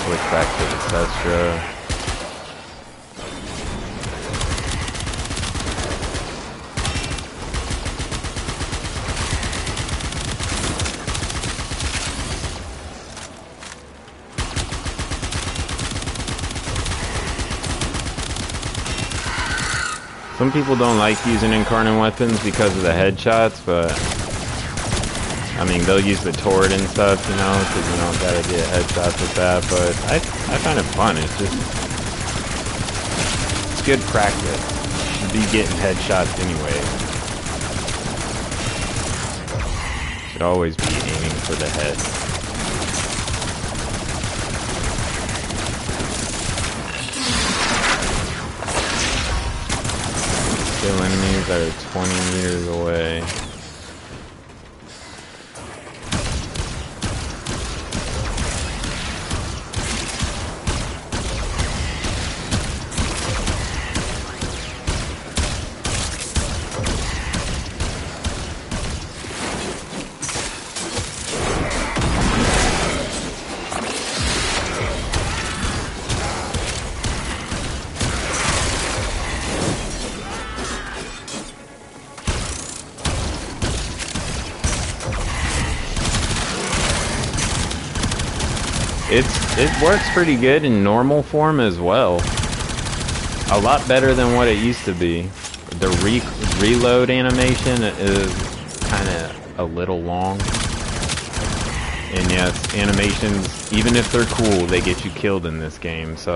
Switch back to the Cestra. Some people don't like using Incarnon weapons because of the headshots, but I mean, they'll use the turret and stuff, you know, because you don't gotta get headshots with that, but I find it fun. It's just, it's good practice. You should be getting headshots anyway. Should always be aiming for the head. Kill enemies that are 20 meters away. It works pretty good in normal form as well. A lot better than what it used to be. The reload animation is kind of a little long. And yes, animations, even if they're cool, they get you killed in this game. So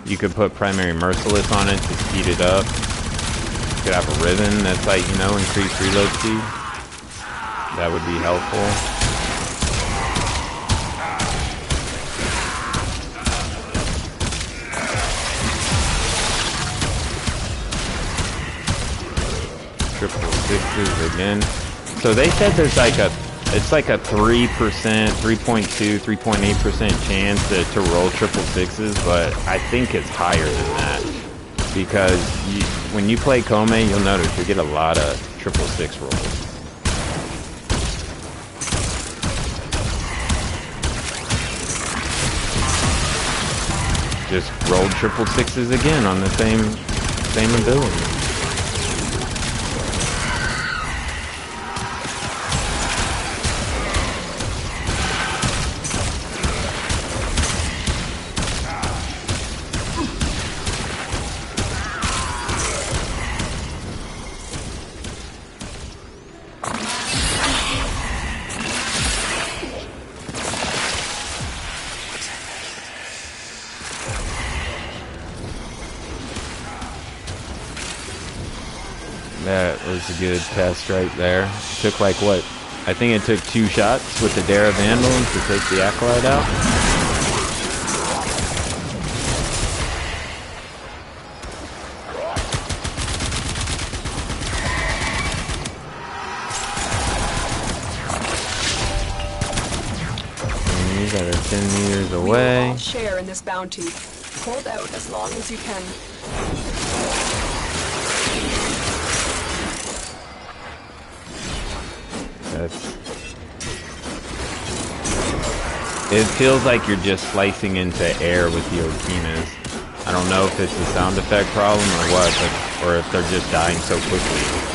you could put primary merciless on it to speed it up. You could have a ribbon that's like, you know, increased reload speed. That would be helpful. Triple sixes again. So they said there's like it's like a 3%, 3.2, 3.8% chance to roll triple sixes, but I think it's higher than that. Because when you play Kome, you'll notice you get a lot of triple six rolls. Just rolled triple sixes again on the same ability. That was a good test right there. It took like what? I think it took 2 shots with the Dera Vandal to take the Acolyte out. Enemies that are 10 meters away. We will all share in this bounty. Hold out as long as you can. It feels like you're just slicing into air with the Okinas. I don't know if it's a sound effect problem or what, or if they're just dying so quickly.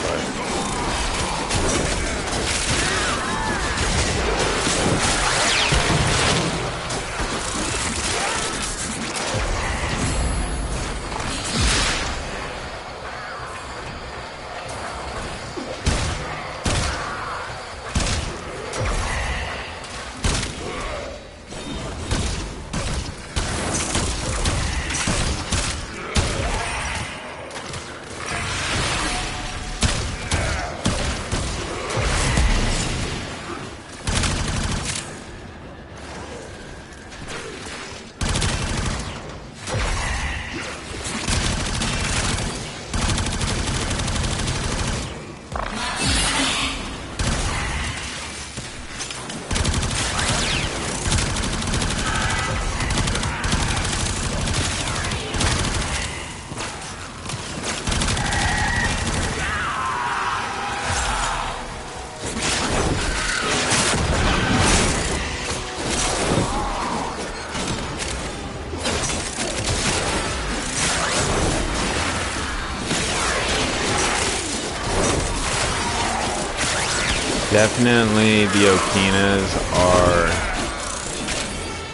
Definitely the Okinas are...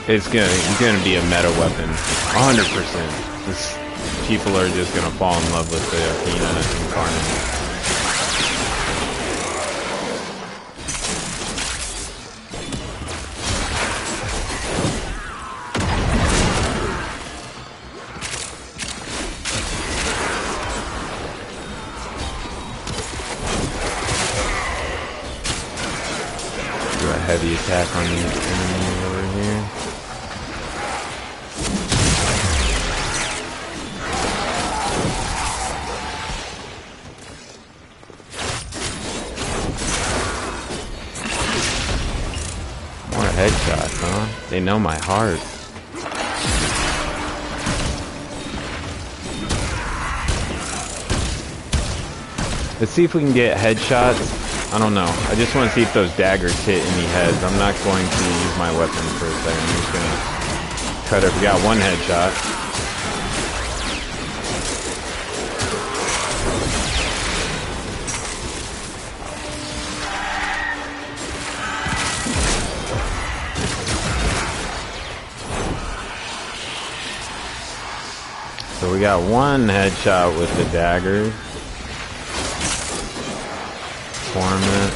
It's gonna be a meta weapon. 100%. People are just gonna fall in love with the Okina Incarnon. Do a heavy attack on the enemy over here. Headshots, huh? They know my heart. Let's see if we can get headshots. I don't know. I just want to see if those daggers hit any heads. I'm not going to use my weapon for a second. I'm just gonna try to... We got one headshot. So we got one headshot with the daggers. Torment.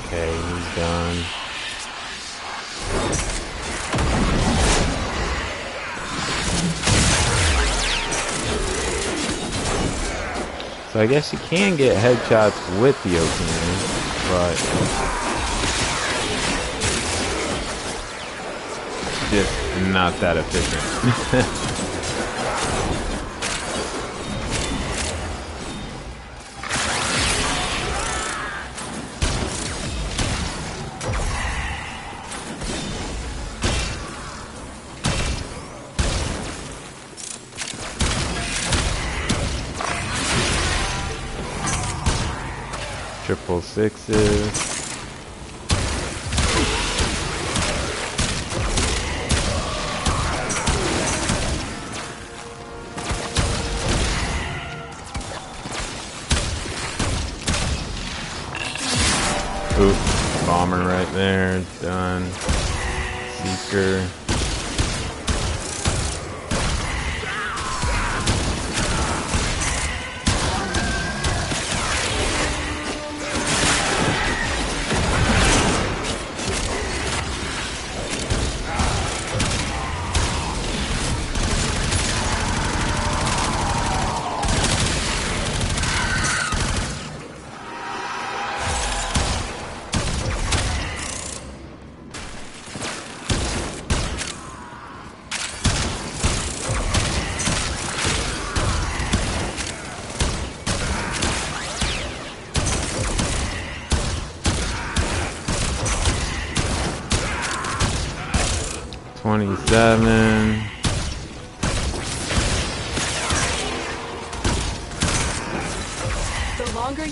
Okay, he's done. So I guess you can get headshots with the Okina, but just not that efficient. 666s. Oop, bomber right there, done. Seeker.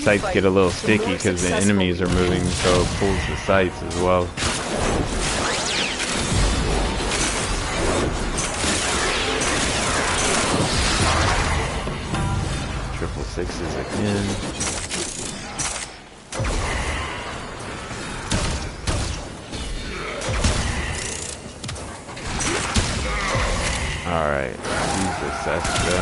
Sights get a little sticky because the enemies are moving, so it pulls the sights as well. Triple sixes again. Alright, use the Cestra.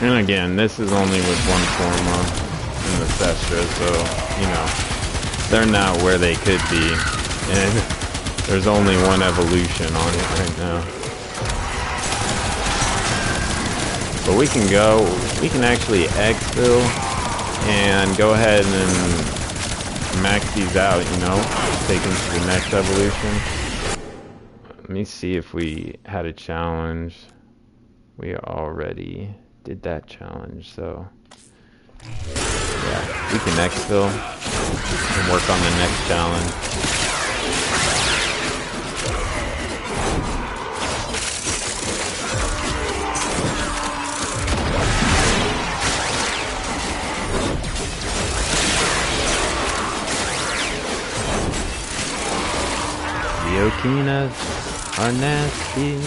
And again, this is only with one forma in the Cestra, so, you know, they're not where they could be. And there's only one evolution on it right now. But we can go, we can actually exfil and go ahead and max these out, you know, take them to the next evolution. Let me see if we had a challenge. We already did that challenge, so yeah, we can exfil and work on the next challenge. The Okinas are nasty.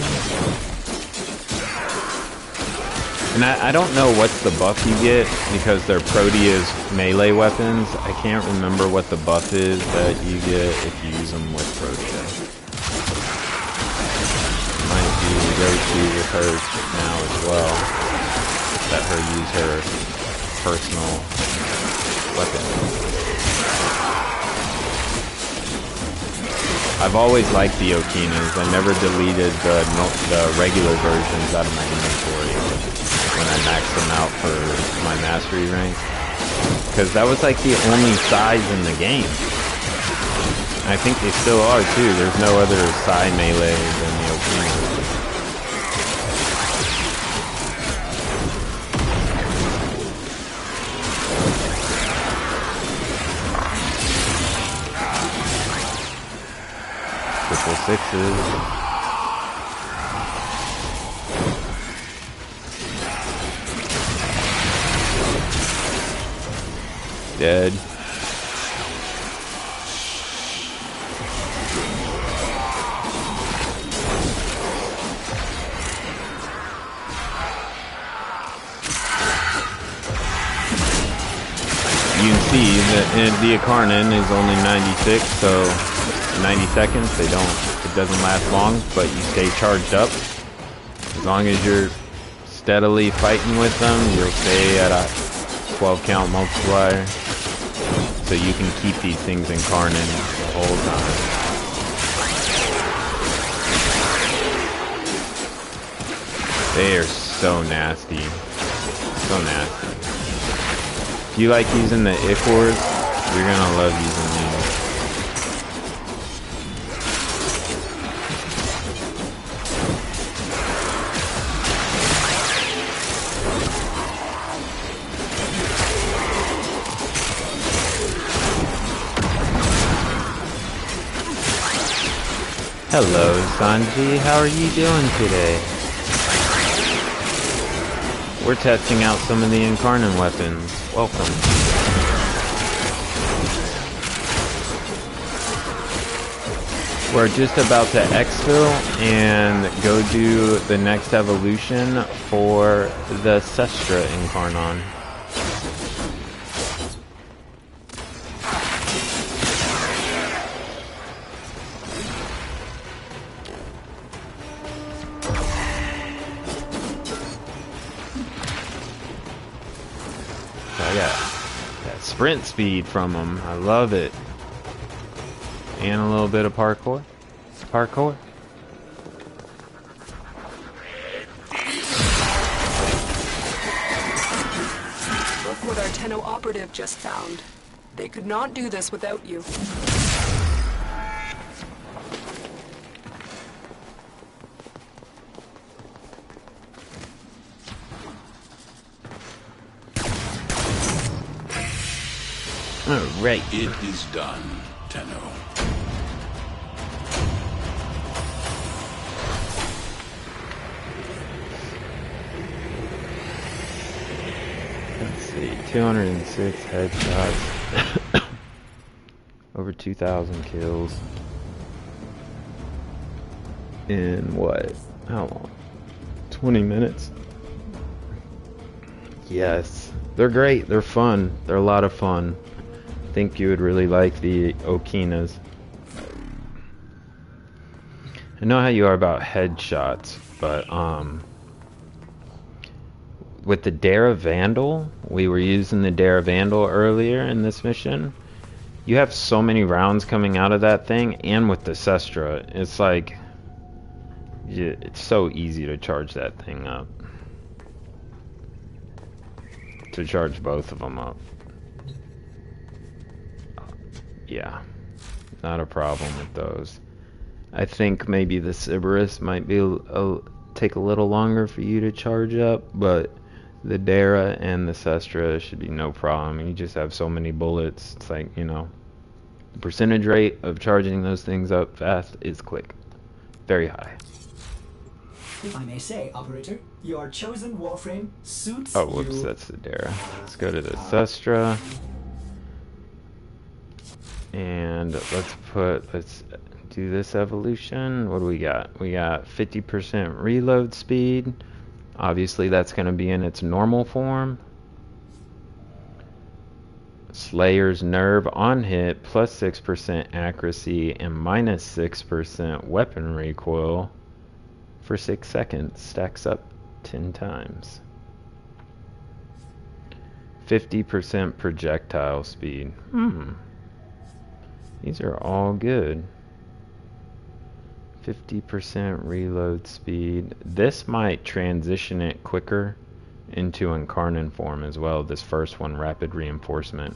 And I don't know what's the buff you get, because they're Protea's melee weapons. I can't remember what the buff is that you get if you use them with Protea. Might be go-to with her now as well. Let her use her personal weapon. I've always liked the Okinas. I never deleted the regular versions out of my inventory when I maxed them out for my mastery rank, because that was like the only size in the game. I think they still are too. There's no other side melee than the Okina. Triple sixes. Dead. You can see that the Incarnon is only 96, so 90 seconds. It doesn't last long, but you stay charged up. As long as you're steadily fighting with them, you'll stay at a 12 count multiplier, so you can keep these things incarnate the whole time. They are so nasty. So nasty. If you like using the Ichors, you're gonna love using these. Hello, Sanji. How are you doing today? We're testing out some of the Incarnon weapons. Welcome. We're just about to exfil and go do the next evolution for the Cestra Incarnon. Sprint speed from them. I love it. And a little bit of parkour. Parkour. Look what our Tenno operative just found. They could not do this without you. Alright. It is done, Tenno. Let's see, 206 headshots. Over 2,000 kills. In what? How long? 20 minutes? Yes. They're great. They're fun. They're a lot of fun. I think you would really like the Okinas. I know how you are about headshots, but with the Dera Vandal, we were using the Dera Vandal earlier in this mission. You have so many rounds coming out of that thing, and with the Cestra, it's like, it's so easy to charge that thing up. to charge both of them up. Yeah, not a problem with those. I think maybe the Cerberus might be take a little longer for you to charge up, but the Dera and the Cestra should be no problem. You just have so many bullets. It's like, you know, the percentage rate of charging those things up fast is quick. Very high. If I may say, Operator, your chosen warframe suits Oh, whoops, that's the Dera. Let's go to the Cestra. And let's do this evolution. What do we got? We got 50% reload speed. Obviously, that's going to be in its normal form. Slayer's Nerve on hit, plus 6% accuracy and minus 6% weapon recoil for 6 seconds. Stacks up 10 times. 50% projectile speed. These are all good. 50% reload speed. This might transition it quicker into Incarnon form as well. This first one, rapid reinforcement.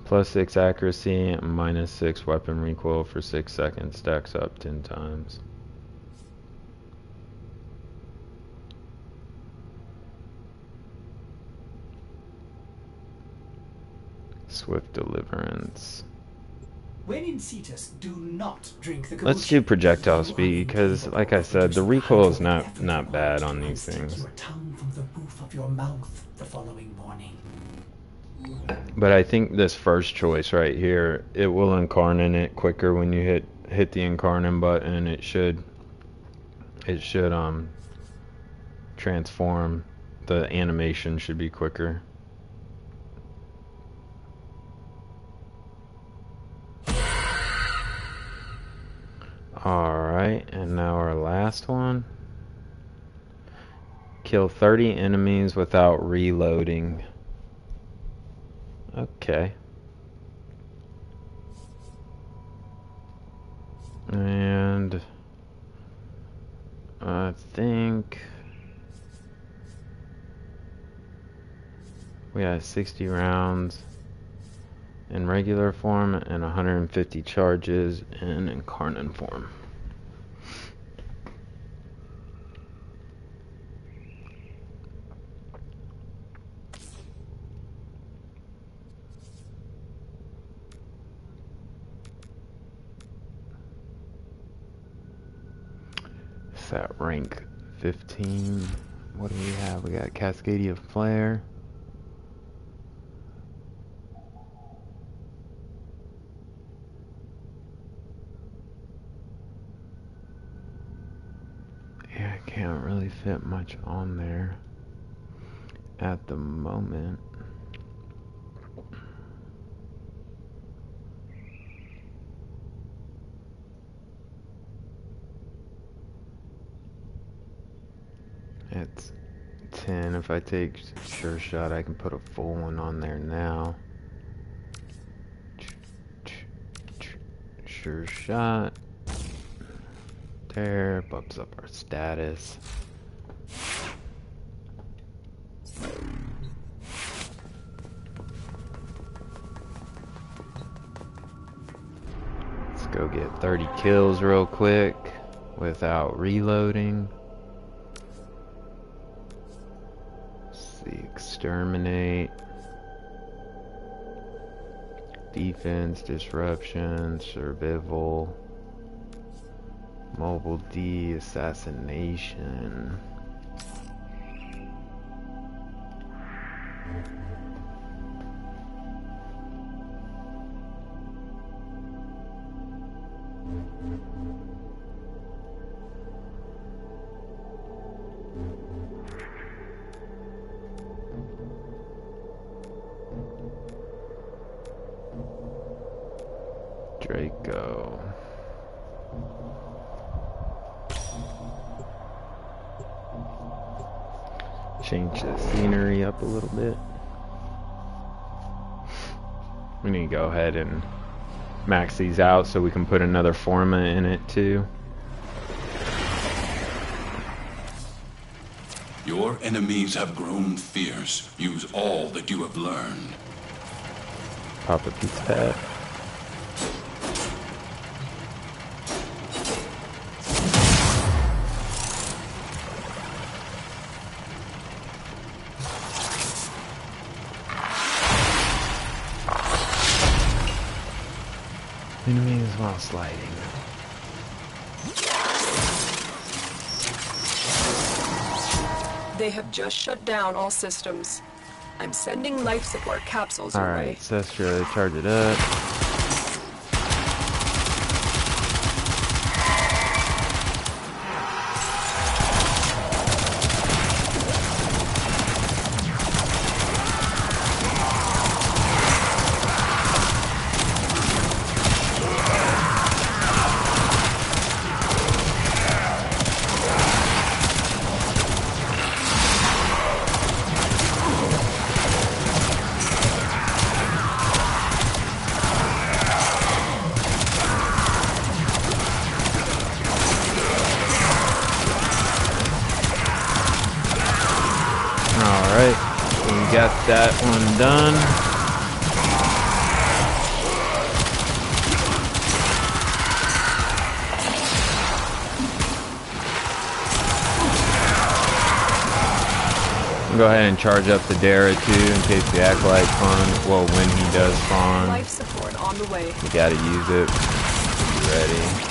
Plus 6 accuracy, minus 6 weapon recoil for 6 seconds. Stacks up 10 times. Swift deliverance. When in Cetus, do not drink the Let's do projectile speed because, like I said, the recoil is not bad on these things. Your tongue from the roof of your mouth the following morning. But I think this first choice right here, it will Incarnon it quicker when you hit the Incarnon button. It should transform. The animation should be quicker. Alright, and now our last one. Kill 30 enemies without reloading. Okay. And I think we have 60 rounds in regular form and 150 charges in Incarnon form. It's at rank 15. What do we have? We got Cascadia Flare. Yeah, I can't really fit much on there at the moment. It's 10. If I take Sure Shot, I can put a full one on there now. Sure Shot. There, bumps up our status. Let's go get 30 kills real quick without reloading. Exterminate, defense, disruption, survival, mobile D, assassination. Draco. Change the scenery up a little bit. We need to go ahead and max these out so we can put another Forma in it too. Your enemies have grown fierce. Use all that you have learned. Pop a pizza pad. Enemies while sliding. They have just shut down all systems. I'm sending life support capsules your way. Alright, Cestra, charge it up. Alright, we got that one done. Go ahead and charge up the Dera too in case the Acolyte spawn. Well, when he does spawn. Life support on the way. You gotta use it. Be ready.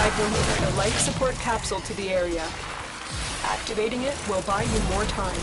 I've delivered a life support capsule to the area. Activating it will buy you more time.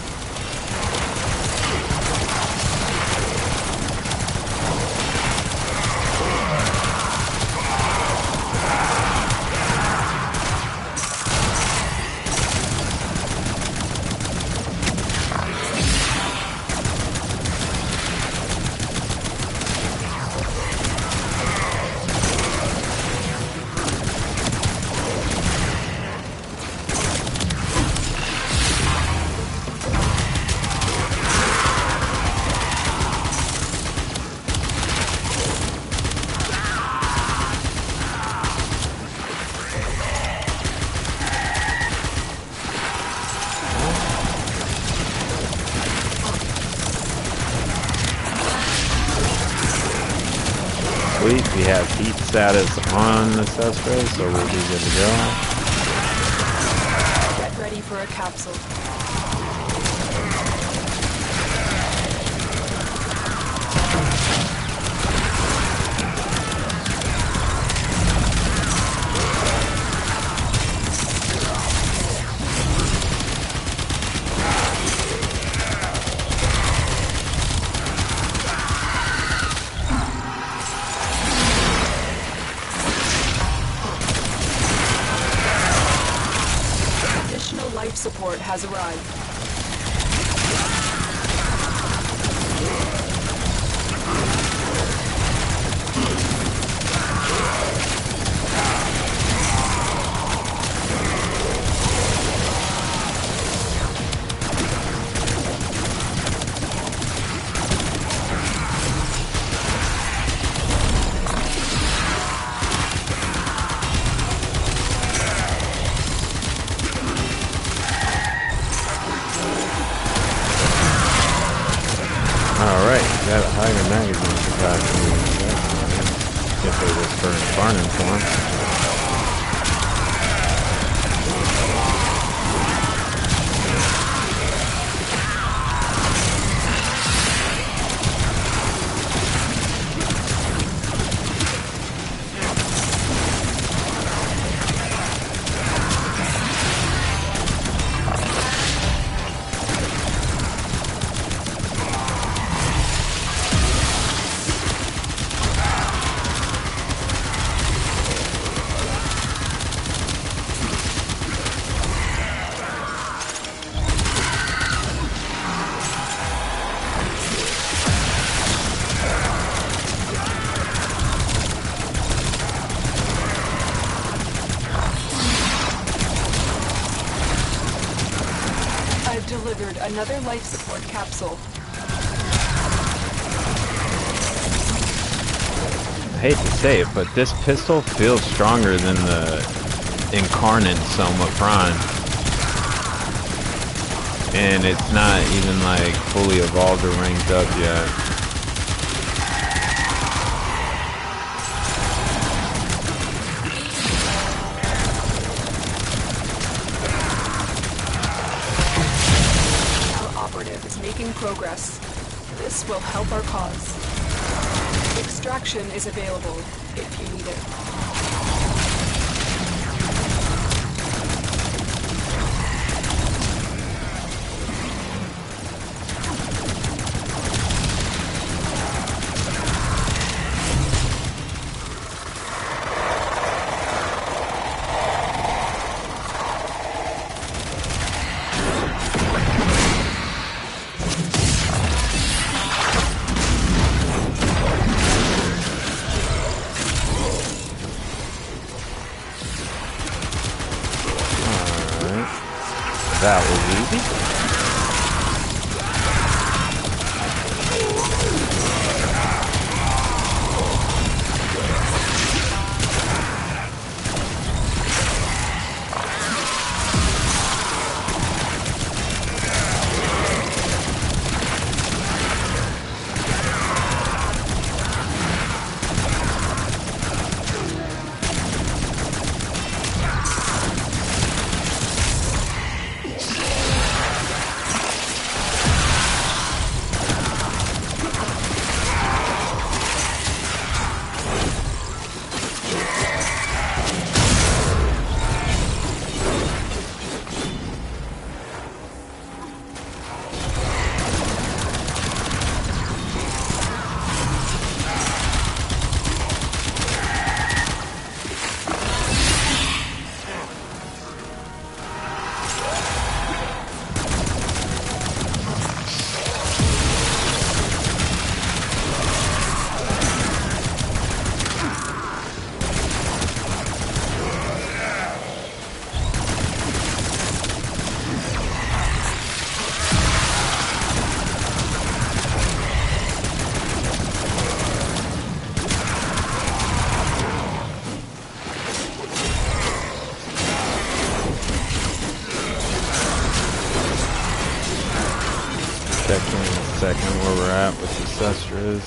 Sweet, we have heat status on the Cestra, so we'll be good to go. Get ready for a capsule. Life support has arrived. Alright, got a higher magazine capacity. If it was for Incarnon form. delivered another life support capsule. I hate to say it, but this pistol feels stronger than the Incarnon Soma Prime. And it's not even like fully evolved or ranked up yet. Our operative is making progress. This will help our cause. Extraction is available if you need it. That was easy. Checking in a second where we're at with the Cestras.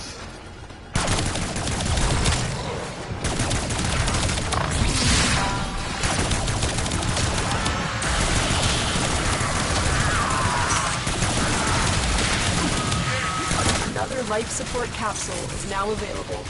Another life support capsule is now available.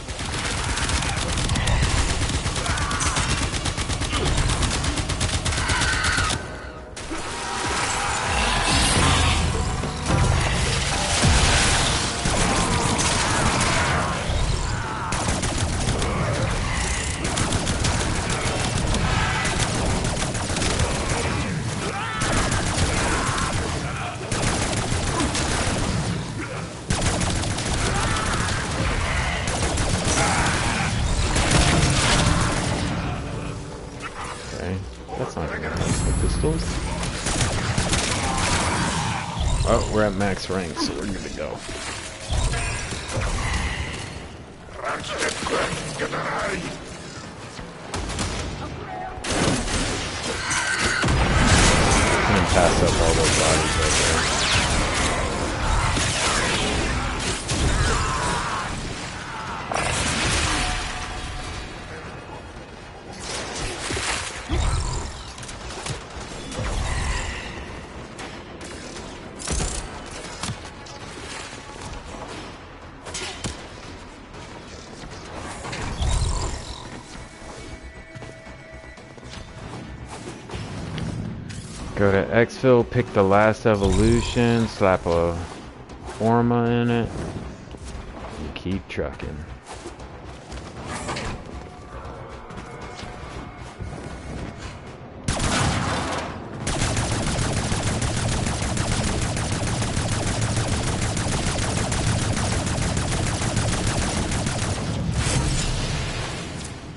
That's not gonna help the pistols. Oh, we're at max rank, so we're good to go. I'm gonna pass up all those bodies right there. Go to exfil, pick the last evolution, slap a forma in it, and keep trucking.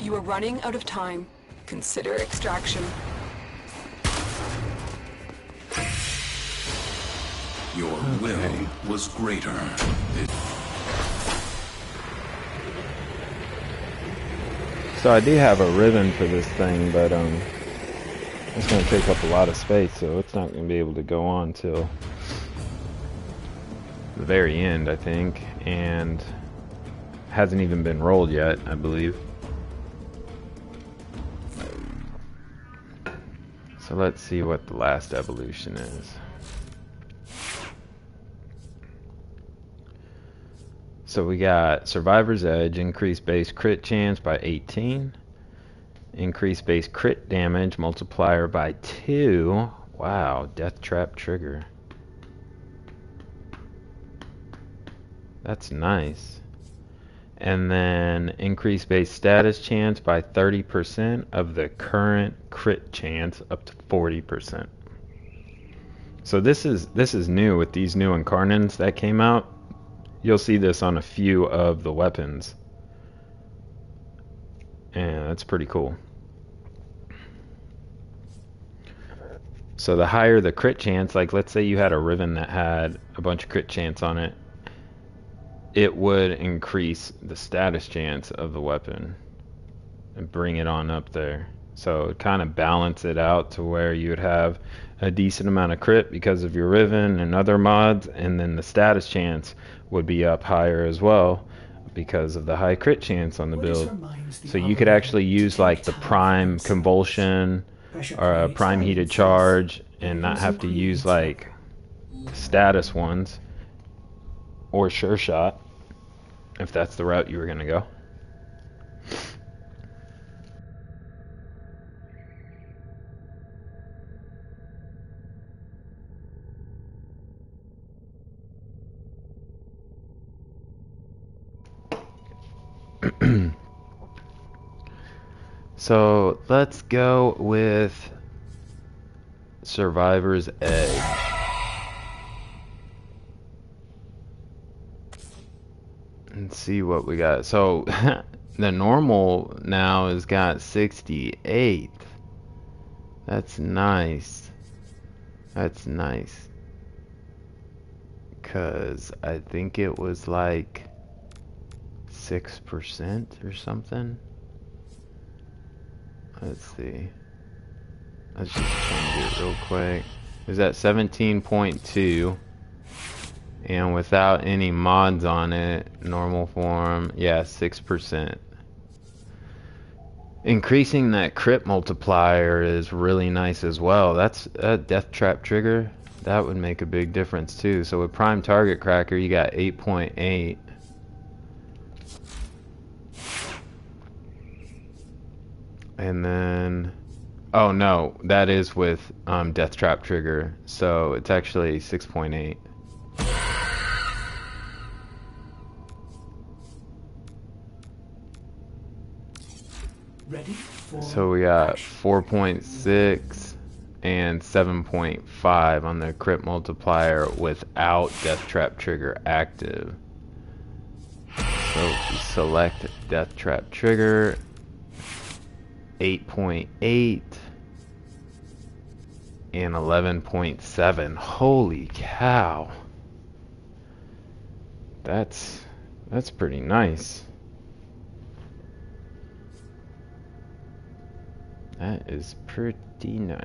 You are running out of time. Consider extraction. Your will was greater. So I do have a ribbon for this thing, but it's going to take up a lot of space, so it's not going to be able to go on till the very end, I think, and hasn't even been rolled yet, I believe. So let's see what the last evolution is. So we got Survivor's Edge, increased base crit chance by 18. Increased base crit damage multiplier by 2. Wow, death trap trigger. That's nice. And then increased base status chance by 30% of the current crit chance up to 40%. So this is new with these new Incarnons that came out. You'll see this on a few of the weapons. And that's pretty cool. So the higher the crit chance, like let's say you had a Riven that had a bunch of crit chance on it, it would increase the status chance of the weapon and bring it on up there. So it kind of balance it out to where you would have a decent amount of crit because of your Riven and other mods, and then the status chance would be up higher as well because of the high crit chance on the build. So you could actually use like the prime convulsion or a prime heated charge and not have to use like status ones or sure shot if that's the route you were going to go. So let's go with Survivor's Edge. And see what we got. So the normal now has got 68. That's nice. That's nice. Cause I think it was like 6% or something. Let's see. Let's just change it real quick. It was at 17.2. And without any mods on it, normal form, yeah, 6%. Increasing that crit multiplier is really nice as well. That's a death trap trigger. That would make a big difference too. So with prime target cracker, you got 8.8. And then, oh no, that is with death trap trigger. So it's actually 6.8. Ready? So we got 4.6 and 7.5 on the crit multiplier without death trap trigger active. So if you select death trap trigger, 8.8 and 11.7. Holy cow. That's pretty nice. That is pretty nice.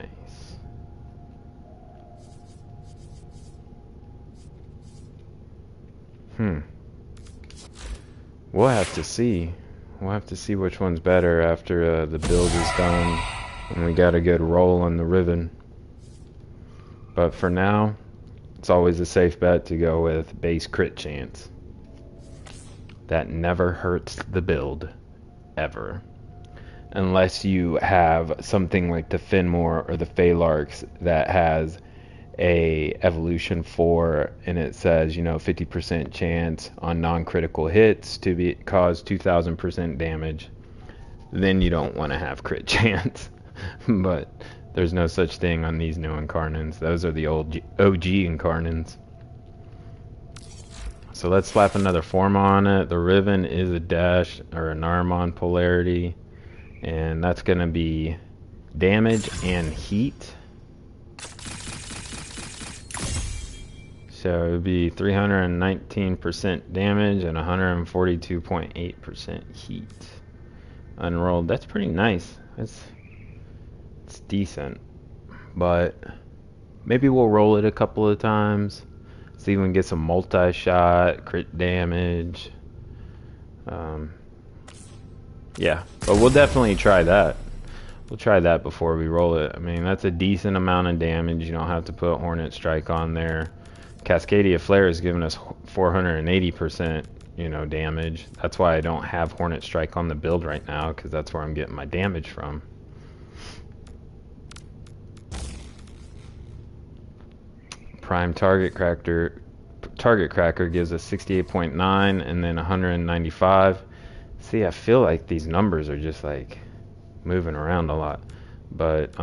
We'll have to see. We'll have to see which one's better after the build is done and we got a good roll on the Riven. But for now, it's always a safe bet to go with base crit chance. That never hurts the build, ever. Unless you have something like the Finmore or the Phalarx that has a evolution 4 and it says, you know, 50% chance on non-critical hits to cause 2000% damage, then you don't want to have crit chance. But there's no such thing on these new Incarnons. Those are the old OG Incarnons. So let's slap another form on it. The Riven is a dash or a Narmon polarity, and that's going to be damage and heat. So it would be 319% damage and 142.8% heat. Unrolled. That's pretty nice. It's decent. But maybe we'll roll it a couple of times. See if we can get some multi-shot, crit damage. Yeah, but we'll definitely try that. We'll try that before we roll it. I mean, that's a decent amount of damage. You don't have to put Hornet Strike on there. Cascadia Flare is giving us 480%, damage. That's why I don't have Hornet Strike on the build right now, because that's where I'm getting my damage from. Prime Target Cracker gives us 68.9 and then 195. See, I feel like these numbers are just like moving around a lot, but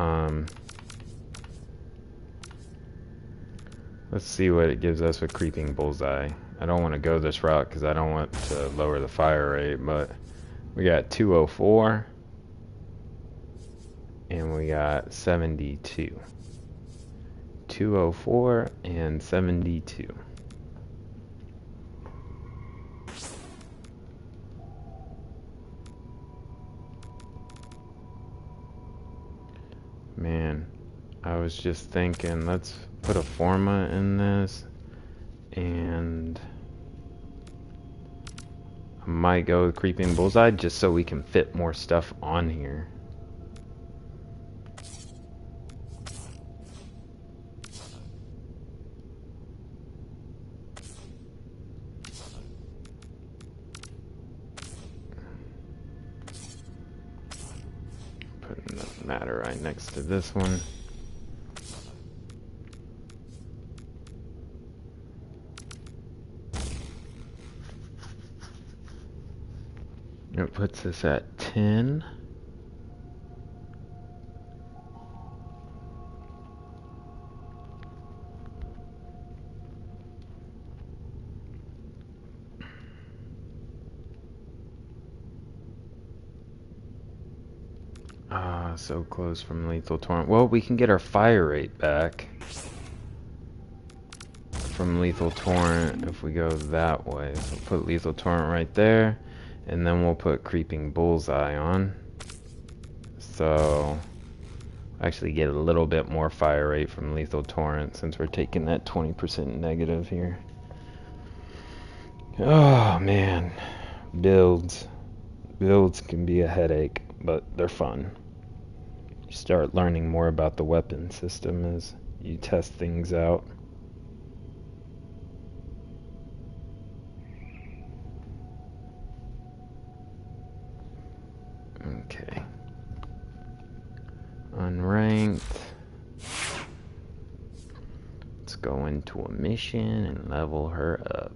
let's see what it gives us with Creeping Bullseye. I don't want to go this route because I don't want to lower the fire rate, but we got 204 and we got 72. 204 and 72. Man, I was just thinking, let's put a Forma in this, and I might go with Creeping Bullseye just so we can fit more stuff on here. Putting the matter right next to this one. It puts us at 10. So close from Lethal Torrent. Well, we can get our fire rate back from Lethal Torrent if we go that way. So put Lethal Torrent right there, and then we'll put Creeping Bullseye on. So actually get a little bit more fire rate from Lethal Torrent since we're taking that 20% negative here. Oh man, builds can be a headache, but they're fun. You start learning more about the weapon system as you test things out. Okay. Unranked. Let's go into a mission and level her up.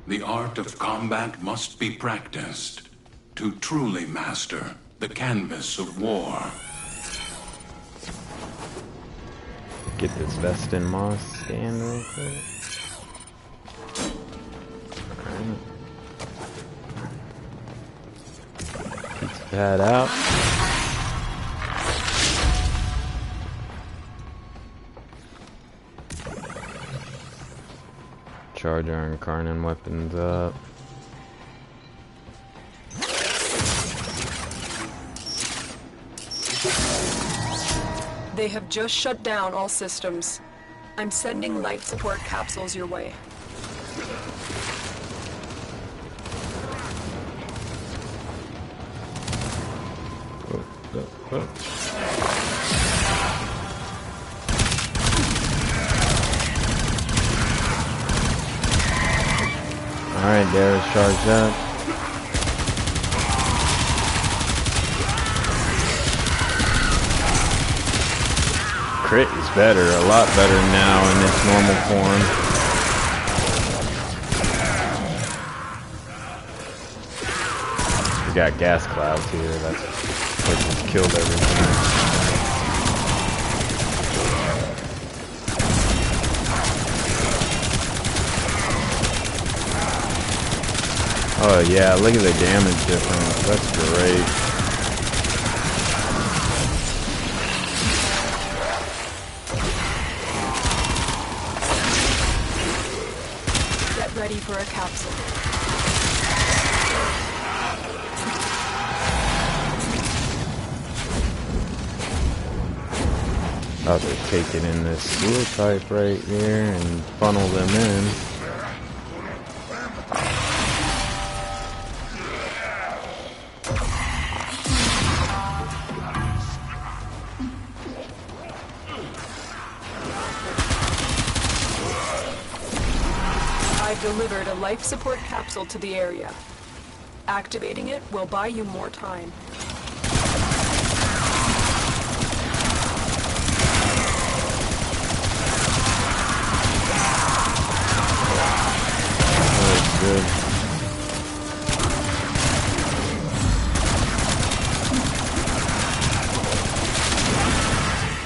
The art of combat must be practiced to truly master the canvas of war. Get this Vestin Moss scan real quick. Alright. Pizza pad out. Charge our Incarnon weapons up. They have just shut down all systems. I'm sending life support capsules your way. Alright, Dera's charged up. crit is better, a lot better now in its normal form. We got gas clouds here, that's what just killed everything. Oh yeah, look at the damage difference. That's great. Get ready for a capsule. About to take it in this sewer pipe right here and funnel them in. Delivered a life support capsule to the area. Activating it will buy you more time. That's good.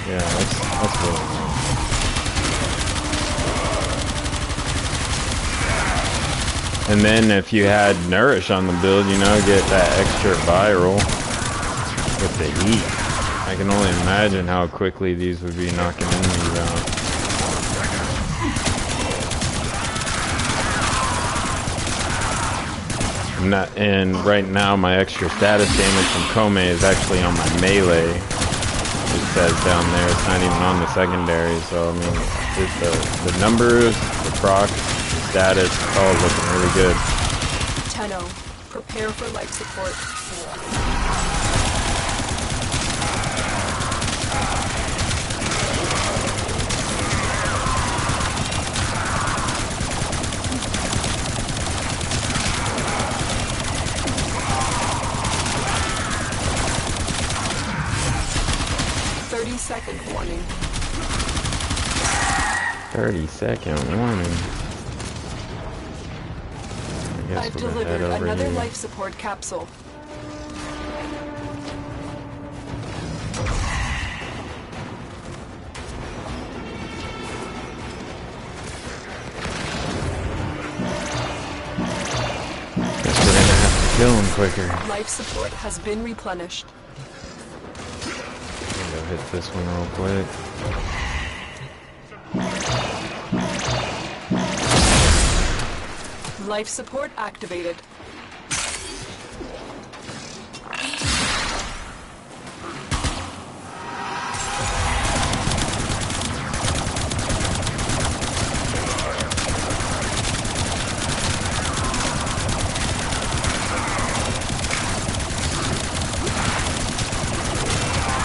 Yeah, that's really nice. And then if you had Nourish on the build, you know, get that extra viral with the heat. I can only imagine how quickly these would be knocking enemies out. And right now my extra status damage from Kome is actually on my melee. It says down there, it's not even on the secondary, so I mean, the numbers, the proc, status, all looking really good. Tenno, prepare for life support. 30-second warning. 30-second warning. I've delivered another here. Life support capsule. Guess we're gonna have to kill him quicker. Life support has been replenished. I'm gonna hit this one real quick. Life support activated.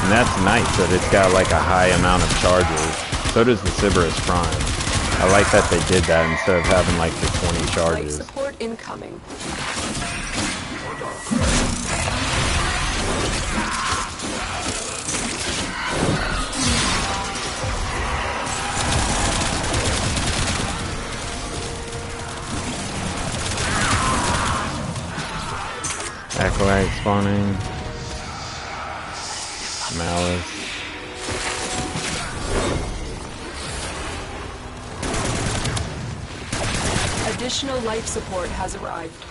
And that's nice that it's got like a high amount of charges. So does the Sybaris Prime. I like that they did that instead of having like the 20 charges. Life support incoming. Acolyte spawning. Malice. Additional life support has arrived.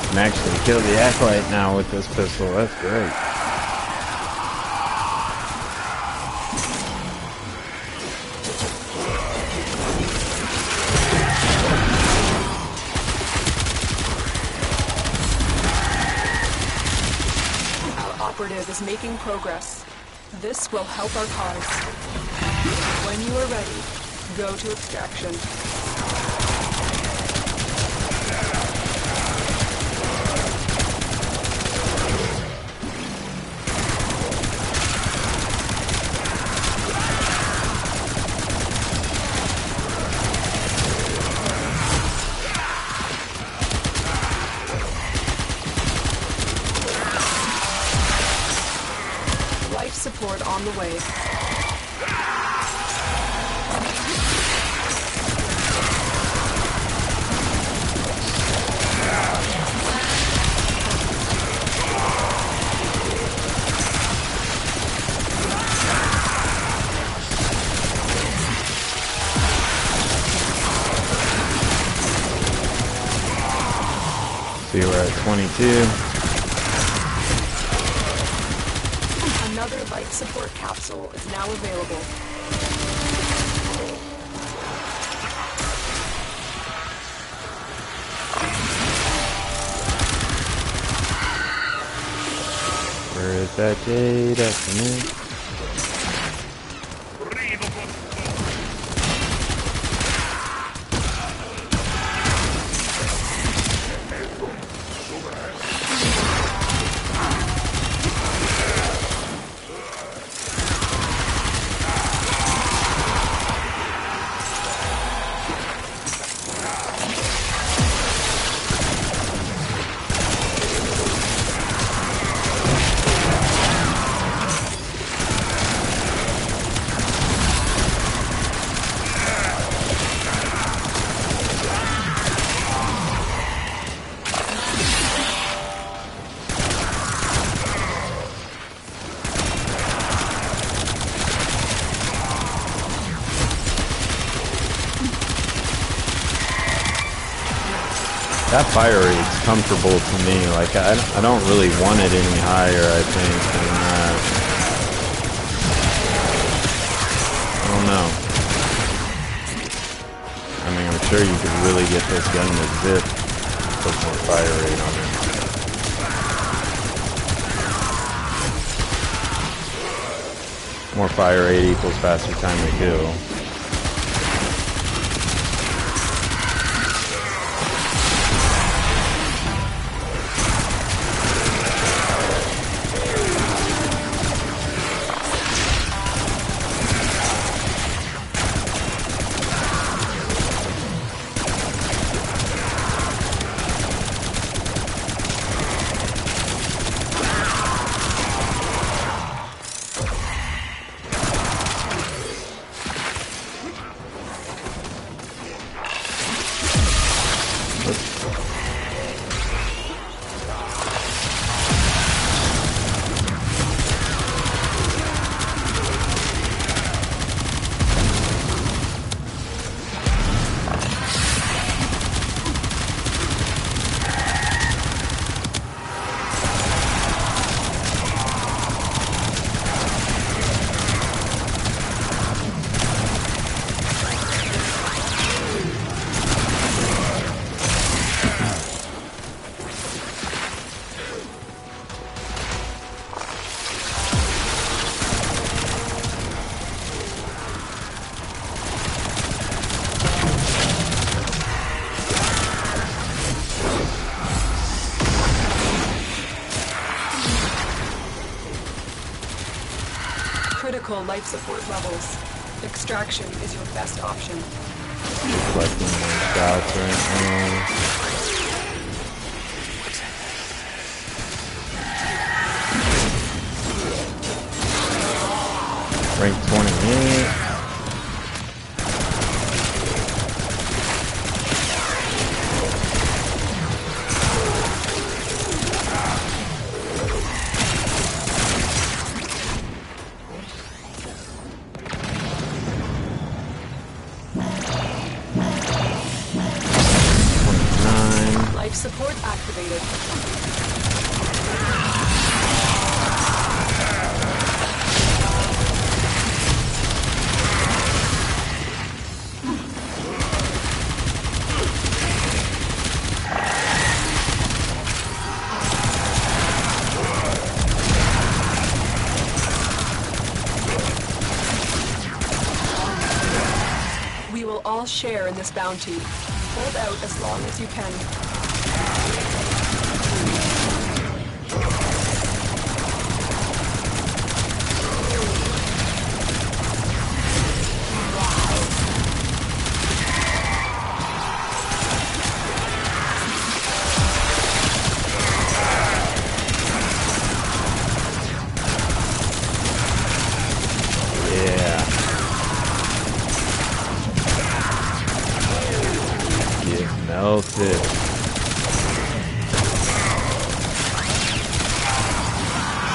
I can actually kill the Acolyte now with this pistol. That's great. Operative is making progress. This will help our cause. When you are ready, go to extraction. on the way. See, we're at 22. Another life support capsule is now available. Where is that jade afternoon? That fire rate's comfortable to me. Like, I don't really want it any higher, I think, than that. I don't know. I mean, I'm sure you could really get this gun to zip. Put more fire rate on it. More fire rate equals faster time to kill. Critical life support levels. Extraction is your best option. Collecting more shots right now. Rank 28. Life support activated. We will all share in this bounty. Hold out as long as you can.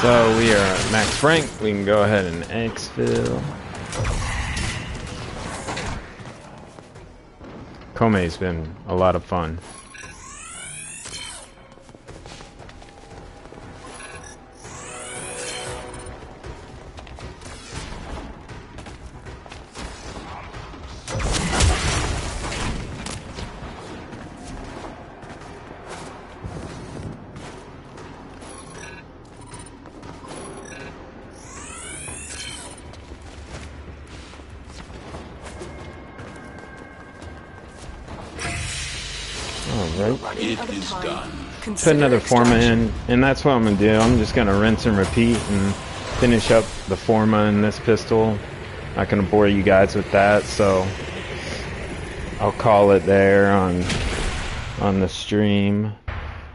So we are at max rank. We can go ahead and exfil. Kome's been a lot of fun. It is done. Put another forma in, and that's what I'm gonna do. I'm just gonna rinse and repeat and finish up the forma in this pistol. Not gonna bore you guys with that, so I'll call it there on the stream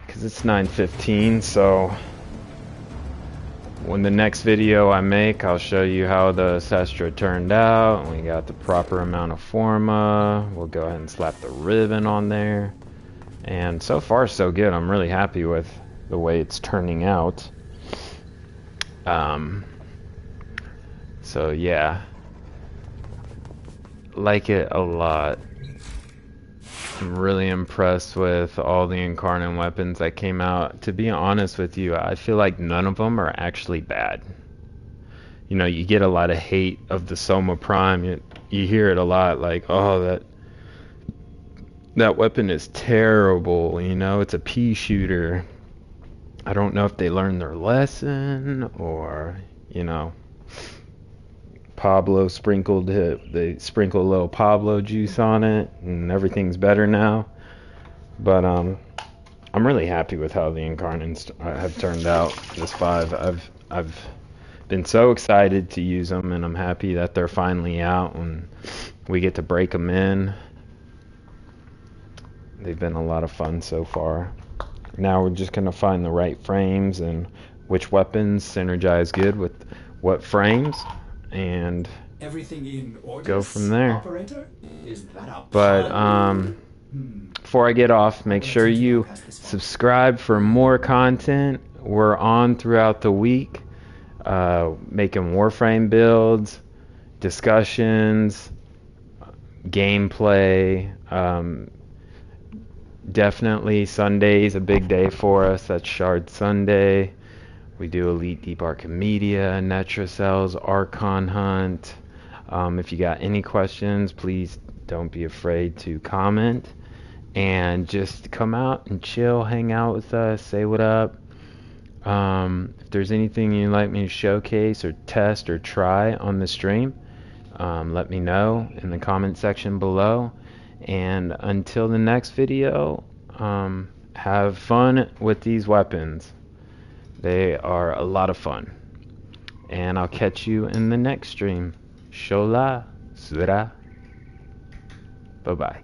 because it's 9:15. So when the next video I make, I'll show you how the Cestra turned out. We got the proper amount of forma. We'll go ahead and slap the ribbon on there. And so far, so good. I'm really happy with the way it's turning out. So yeah, like it a lot. I'm really impressed with all the Incarnon weapons that came out. To be honest with you, I feel like none of them are actually bad. You know, you get a lot of hate of the Soma Prime. You hear it a lot, like, oh, that weapon is terrible, you know, it's a pea shooter. I don't know if they learned their lesson or, you know, Pablo sprinkled it. They sprinkled a little Pablo juice on it and everything's better now. But I'm really happy with how the Incarnons have turned out. This 5, I've been so excited to use them, and I'm happy that they're finally out and we get to break them in. They've been a lot of fun so far. Now we're just going to find the right frames and which weapons synergize good with what frames and Everything in orders, go from there. Operator? Is that a But before I get off, make sure you subscribe for more content. We're on throughout the week, making warframe builds, discussions, gameplay. Definitely Sunday's a big day for us. That's Shard Sunday. We do Elite D.M.R Media, Netra Cells, Archon Hunt. If you got any questions, please don't be afraid to comment. And just come out and chill, hang out with us, say what up. If there's anything you'd like me to showcase or test or try on the stream, let me know in the comment section below. And until the next video, have fun with these weapons. They are a lot of fun. And I'll catch you in the next stream. Shola, Sura. Bye-bye.